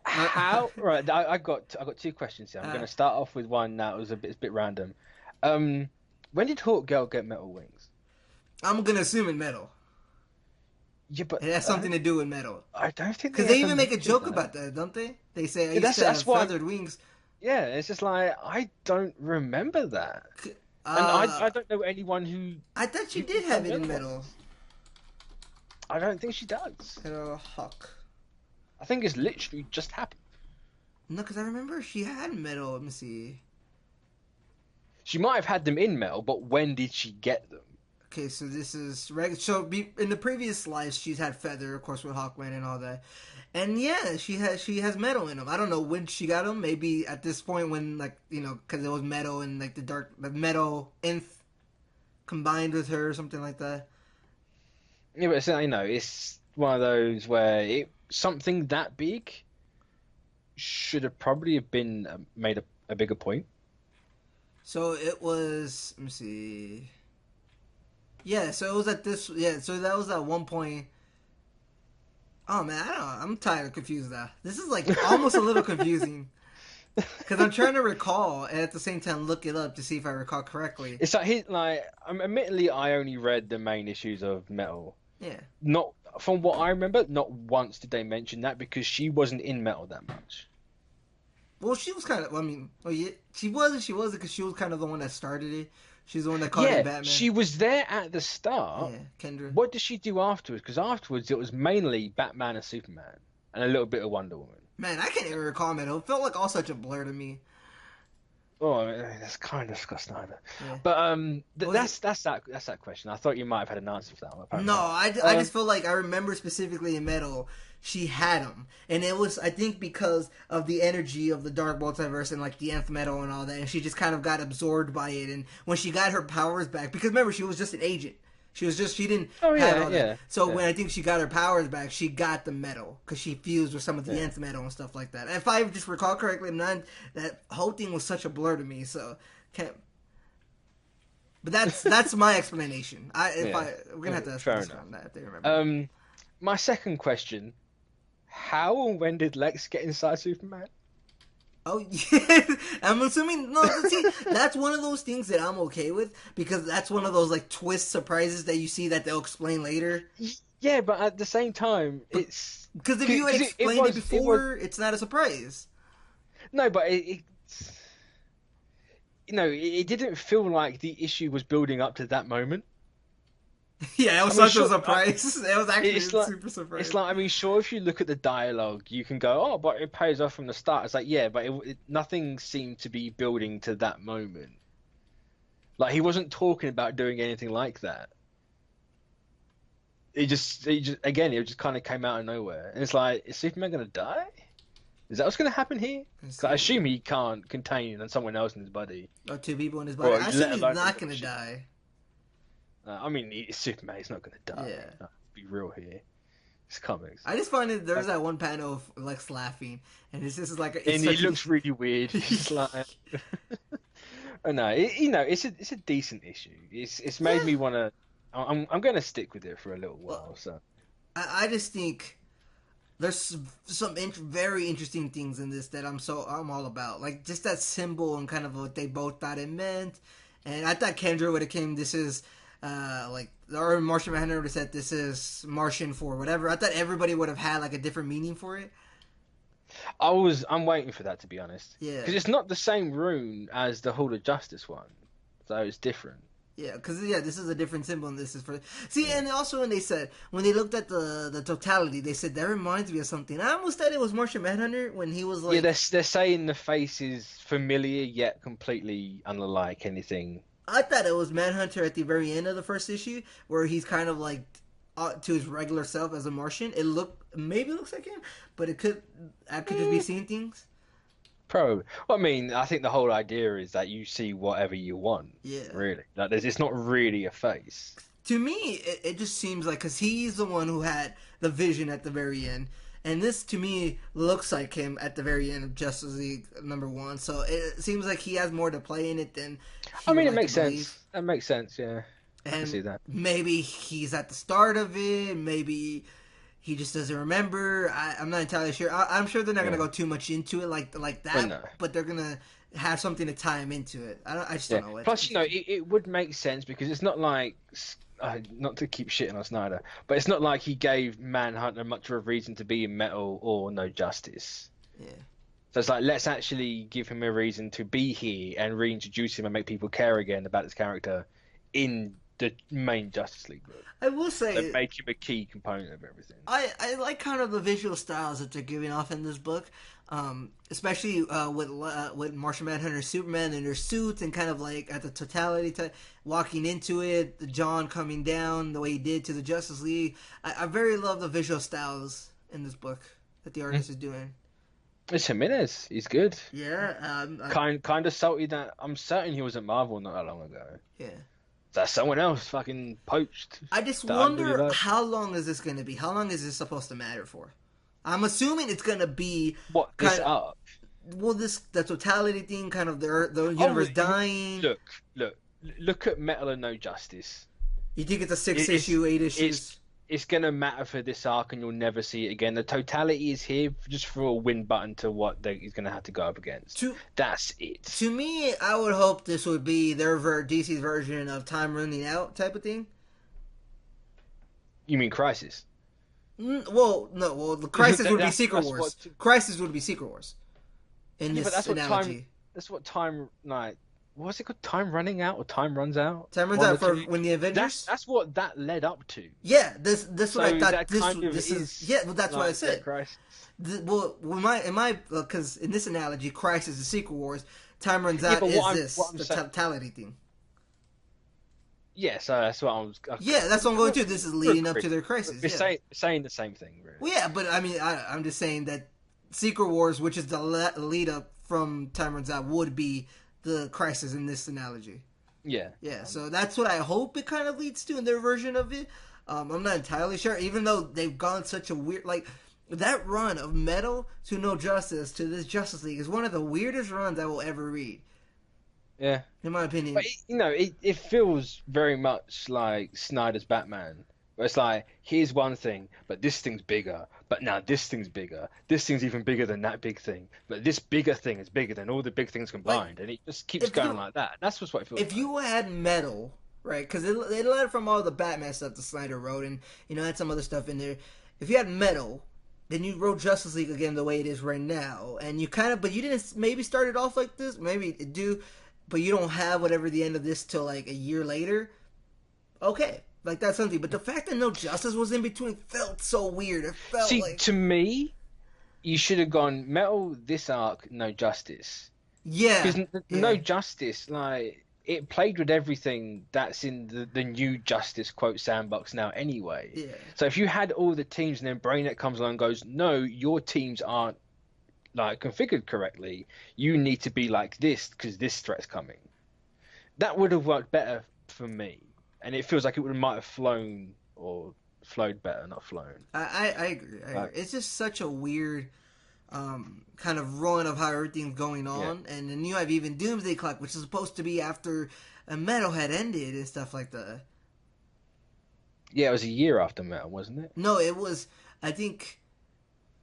Speaker 1: how... Right, I got two questions here. I'm going to start off with one that was a bit random. When did Hawkgirl get metal wings?
Speaker 2: I'm going to assume in metal.
Speaker 1: Yeah, but
Speaker 2: it has something to do with metal.
Speaker 1: I don't think
Speaker 2: because they even make a joke about that, don't they? They say I used to have feathered wings.
Speaker 1: Yeah, it's just like I don't remember that, and I don't know anyone who.
Speaker 2: I thought she did have it in metal.
Speaker 1: I don't think she does.
Speaker 2: Hawk.
Speaker 1: I think it's literally just happened.
Speaker 2: No, because I remember she had metal. Let me see.
Speaker 1: She might have had them in metal, but when did she get them?
Speaker 2: Okay, so this is so in the previous lives she's had feather, of course, with Hawkman and all that, and yeah, she has metal in them. I don't know when she got them. Maybe at this point when because it was metal and like the metal nth combined with her or something like that.
Speaker 1: Yeah, but it's one of those where something that big should have probably been made a bigger point.
Speaker 2: So it was. Let me see. Yeah, so it was at this. Yeah, so that was at one point. Oh man, I don't know. I'm tired of confused now. This is like almost a little confusing because I'm trying to recall and at the same time look it up to see if I recall correctly.
Speaker 1: It's like admittedly, I only read the main issues of Metal.
Speaker 2: Yeah.
Speaker 1: Not from what I remember, not once did they mention that because she wasn't in Metal that much.
Speaker 2: Well, she was kind of. I mean, well, yeah, she wasn't. She wasn't because she was kind of the one that started it. She's the one that called it Batman.
Speaker 1: She was there at the start.
Speaker 2: Yeah, Kendra.
Speaker 1: What did she do afterwards? Because afterwards it was mainly Batman and Superman and a little bit of Wonder Woman.
Speaker 2: Man, I can't even recall Metal. It felt like all such a blur to me.
Speaker 1: Oh, that's kind of disgusting, either.
Speaker 2: Yeah.
Speaker 1: But that's that question. I thought you might have had an answer for that one. Apparently.
Speaker 2: No, I just feel like I remember specifically in Metal, she had him, and it was I think because of the energy of the Dark Multiverse and like the Nth Metal and all that, and she just kind of got absorbed by it. And when she got her powers back, because remember she was just an agent. She didn't have all that. So when I think she got her powers back, she got the metal because she fused with some of the Nth Metal and stuff like that. If I just recall correctly, that whole thing was such a blur to me. So can't. But that's my explanation. We're gonna have to ask this on that if they remember.
Speaker 1: My second question: how and when did Lex get inside Superman?
Speaker 2: Oh, yeah. I'm assuming... No, see, that's one of those things that I'm okay with, because that's one of those, like, twist surprises that you see that they'll explain later.
Speaker 1: Yeah, but at the same time, it's...
Speaker 2: Because if you had explained it before, it's not a surprise.
Speaker 1: No, but it didn't feel like the issue was building up to that moment.
Speaker 2: Yeah, it was such a surprise. It was actually super surprise.
Speaker 1: It's like, I mean, sure, if you look at the dialogue, you can go, oh, but it pays off from the start. It's like, yeah, but nothing seemed to be building to that moment. Like, he wasn't talking about doing anything like that. It just kind of came out of nowhere. And it's like, is Superman going to die? Is that what's going to happen here? I assume he can't contain someone else in his body.
Speaker 2: Or two people in his body. I assume he's not going to die.
Speaker 1: I mean, it's Superman. He's not going to die. Yeah. Let's be real here. It's comics.
Speaker 2: I just find there's that one panel of Lex laughing, and it's just like...
Speaker 1: and he looks really weird. He's like... Oh, no, it's a decent issue. It's made me want to... I'm going to stick with it for a little while. So
Speaker 2: I just think there's some very interesting things in this that I'm all about. Like, just that symbol and kind of what they both thought it meant. And I thought Kendra would have came, this is... or Martian Manhunter would have said this is Martian for whatever. I thought everybody would have had like a different meaning for it.
Speaker 1: I'm waiting for that, to be honest.
Speaker 2: Yeah.
Speaker 1: Because it's not the same rune as the Hall of Justice one, so it's different.
Speaker 2: Yeah, because this is a different symbol, and this is for... See, and also when they looked at the totality, they said, that reminds me of something. I almost thought it was Martian Manhunter when he was like...
Speaker 1: Yeah, they're saying the face is familiar, yet completely unlike anything.
Speaker 2: I thought it was Manhunter at the very end of the first issue, where he's kind of like to his regular self as a Martian. Maybe looks like him, but I could just be seeing things.
Speaker 1: Probably. Well, I mean, I think the whole idea is that you see whatever you want.
Speaker 2: Yeah.
Speaker 1: Really. Like, it's not really a face.
Speaker 2: To me, it just seems like, because he's the one who had the vision at the very end. And this, to me, looks like him at the very end of Justice League #1. So it seems like he has more to play in it than...
Speaker 1: I mean, it makes sense. It makes sense, yeah.
Speaker 2: And
Speaker 1: I can see that.
Speaker 2: Maybe he's at the start of it. Maybe he just doesn't remember. I'm not entirely sure. I'm sure they're not going to go too much into it like that. Well, no. But they're going to have something to tie him into it. I just don't know.
Speaker 1: Plus, it would make sense because it's not like... not to keep shitting on Snyder, but it's not like he gave Manhunter much of a reason to be in Metal or No Justice.
Speaker 2: Yeah.
Speaker 1: So it's like, let's actually give him a reason to be here and reintroduce him and make people care again about his character in the main Justice League book.
Speaker 2: I will say...
Speaker 1: So make him a key component of everything.
Speaker 2: I like kind of the visual styles that they're giving off in this book. Especially with Martian Manhunter, Superman in their suits, and kind of like at the totality walking into it, the John coming down the way he did to the Justice League. I very love the visual styles in this book that the artist is doing.
Speaker 1: It's Jimenez. He's good.
Speaker 2: Yeah.
Speaker 1: Kind of salty that I'm certain he was at Marvel not that long ago.
Speaker 2: Yeah.
Speaker 1: That someone else fucking poached.
Speaker 2: I just wonder how long is this going to be? How long is this supposed to matter for? I'm assuming it's going to be...
Speaker 1: What, this up?
Speaker 2: Well, the totality thing, kind of the universe dying.
Speaker 1: Look at Metal and No Justice.
Speaker 2: You think it's a 6 issue, 8 issues?
Speaker 1: it's gonna matter for this arc, and you'll never see it again. The totality is here just for a win button to what he's gonna have to go up against.
Speaker 2: To
Speaker 1: That's it.
Speaker 2: to me, I would hope this would be their DC's version of time running out type of thing.
Speaker 1: You mean Crisis?
Speaker 2: Well, no. Well, the Crisis would be Secret Wars.
Speaker 1: What,
Speaker 2: Crisis would be Secret Wars. In
Speaker 1: yeah,
Speaker 2: this
Speaker 1: but that's what
Speaker 2: analogy.
Speaker 1: time. That's what time. Like, what's it called? Time running out or time runs out?
Speaker 2: Time runs
Speaker 1: One
Speaker 2: out
Speaker 1: or
Speaker 2: for
Speaker 1: two?
Speaker 2: when the Avengers.
Speaker 1: That's what that led up to.
Speaker 2: Yeah, this what I
Speaker 1: So
Speaker 2: thought.
Speaker 1: that kind of
Speaker 2: This is
Speaker 1: is
Speaker 2: yeah. Well, that's what I
Speaker 1: like
Speaker 2: said.
Speaker 1: Crisis.
Speaker 2: Well, in my because in this analogy, Crisis is Secret Wars. Time runs out
Speaker 1: but
Speaker 2: is
Speaker 1: what
Speaker 2: this
Speaker 1: I'm
Speaker 2: the
Speaker 1: saying-
Speaker 2: totality thing.
Speaker 1: Yeah, so that's what I was.
Speaker 2: Yeah, that's what I'm going to. This is leading up to their Crisis.
Speaker 1: It's
Speaker 2: Yeah.
Speaker 1: saying the same thing, really.
Speaker 2: Well, yeah, but I mean, I'm just saying that Secret Wars, which is the lead up from Time Runs Out, would be the Crisis in this analogy.
Speaker 1: Yeah.
Speaker 2: Yeah, so that's what I hope it kind of leads to in their version of it. I'm not entirely sure, even though they've gone such a weird, like, that run of Metal to No Justice to this Justice League is one of the weirdest runs I will ever read,
Speaker 1: Yeah.
Speaker 2: in my opinion.
Speaker 1: But it feels very much like Snyder's Batman, where it's like, here's one thing, but this thing's bigger, but now this thing's bigger, this thing's even bigger than that big thing, but this bigger thing is bigger than all the big things combined, and it just keeps going like that. That's just what it feels
Speaker 2: If
Speaker 1: like.
Speaker 2: you had Metal, right, because it led from all the Batman stuff that Snyder wrote, and, had some other stuff in there. If you had Metal, then you wrote Justice League again the way it is right now, and but you didn't maybe start it off like this, maybe do, but you don't have whatever the end of this till like a year later. Okay, like that's something. But the fact that No Justice was in between felt so weird. It felt like
Speaker 1: to me, you should have gone Metal this arc, No Justice.
Speaker 2: Yeah,
Speaker 1: Because No Justice, like, it played with everything that's in the new Justice quote sandbox now anyway.
Speaker 2: Yeah.
Speaker 1: So if you had all the teams and then Brainiac comes along and goes, no, your teams aren't like configured correctly. You need to be like this because this threat's coming. That would have worked better for me. And it feels like it might have flowed better, not flown.
Speaker 2: I agree. It's just such a weird kind of run of how everything's going on, and then you have even Doomsday Clock, which is supposed to be after Metal had ended and stuff like that.
Speaker 1: Yeah, it was a year after Metal, wasn't it?
Speaker 2: No, it was. I think.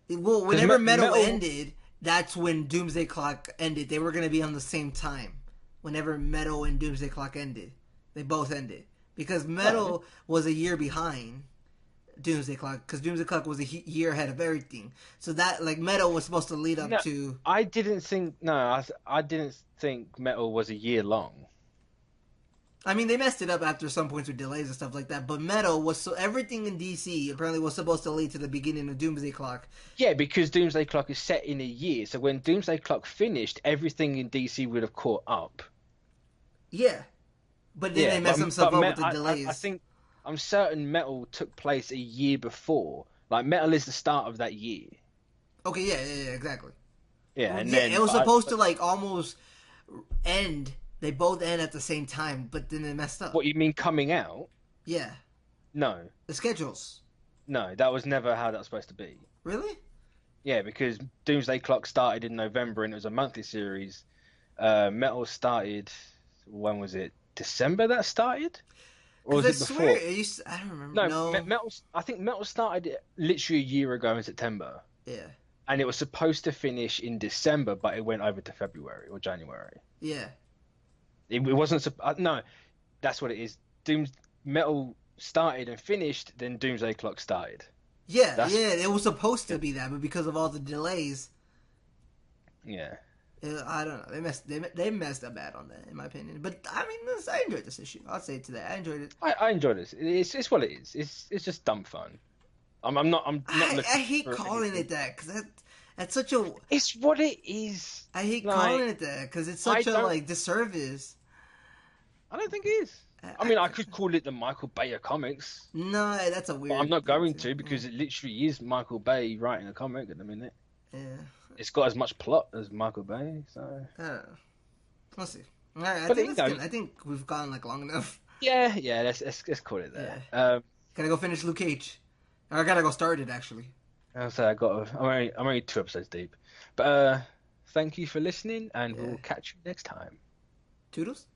Speaker 2: Well, whenever Metal ended, that's when Doomsday Clock ended. They were going to be on the same time. Whenever Metal and Doomsday Clock ended, they both ended because Metal was a year behind Doomsday Clock, because Doomsday Clock was a year ahead of everything. So that, like, Metal was supposed to lead up to.
Speaker 1: I didn't think Metal was a year long.
Speaker 2: I mean, they messed it up after some points with delays and stuff like that. But Metal was everything in DC apparently was supposed to lead to the beginning of Doomsday Clock.
Speaker 1: Yeah, because Doomsday Clock is set in a year. So when Doomsday Clock finished, everything in DC would have caught up.
Speaker 2: Yeah, but then they messed themselves up with the delays.
Speaker 1: I think. I'm certain Metal took place a year before. Like, Metal is the start of that year.
Speaker 2: Okay, yeah, exactly.
Speaker 1: Yeah,
Speaker 2: well,
Speaker 1: and
Speaker 2: then it was supposed to, like, almost end. They both end at the same time, but then they messed up.
Speaker 1: What, you mean coming out?
Speaker 2: Yeah.
Speaker 1: No.
Speaker 2: The schedules.
Speaker 1: No, that was never how that was supposed to be.
Speaker 2: Really?
Speaker 1: Yeah, because Doomsday Clock started in November and it was a monthly series. Metal started, when was it? December that started? Or was it before?
Speaker 2: I don't remember. No.
Speaker 1: Metal. I think Metal started literally a year ago in September.
Speaker 2: Yeah.
Speaker 1: And it was supposed to finish in December, but it went over to February or January.
Speaker 2: Yeah.
Speaker 1: It wasn't. No, that's what it is. Metal started and finished, then Doomsday Clock started.
Speaker 2: Yeah, it was supposed to be that, but because of all the delays.
Speaker 1: Yeah.
Speaker 2: I don't know. They messed up bad on that, in my opinion. But I mean, I enjoyed this issue. I'll say it to that. I enjoyed it.
Speaker 1: I enjoyed it. It's what it is. It's just dumb fun. I'm not.
Speaker 2: I hate calling it that because that's such a.
Speaker 1: It's what it is.
Speaker 2: I hate calling it that because it's such a disservice.
Speaker 1: I don't think it is. I mean, I could call it the Michael Bay of comics.
Speaker 2: No, that's a weird.
Speaker 1: But I'm not going to because it literally is Michael Bay writing a comic at the minute.
Speaker 2: Yeah.
Speaker 1: It's got as much plot as Michael Bay, so.
Speaker 2: I don't know. We'll see. All right, I think we've gone like long enough.
Speaker 1: Yeah. Let's call it that.
Speaker 2: Yeah. Gotta go finish Luke Cage. Or I gotta go start it actually.
Speaker 1: I'm only 2 episodes deep, but thank you for listening, and we'll catch you next time.
Speaker 2: Toodles.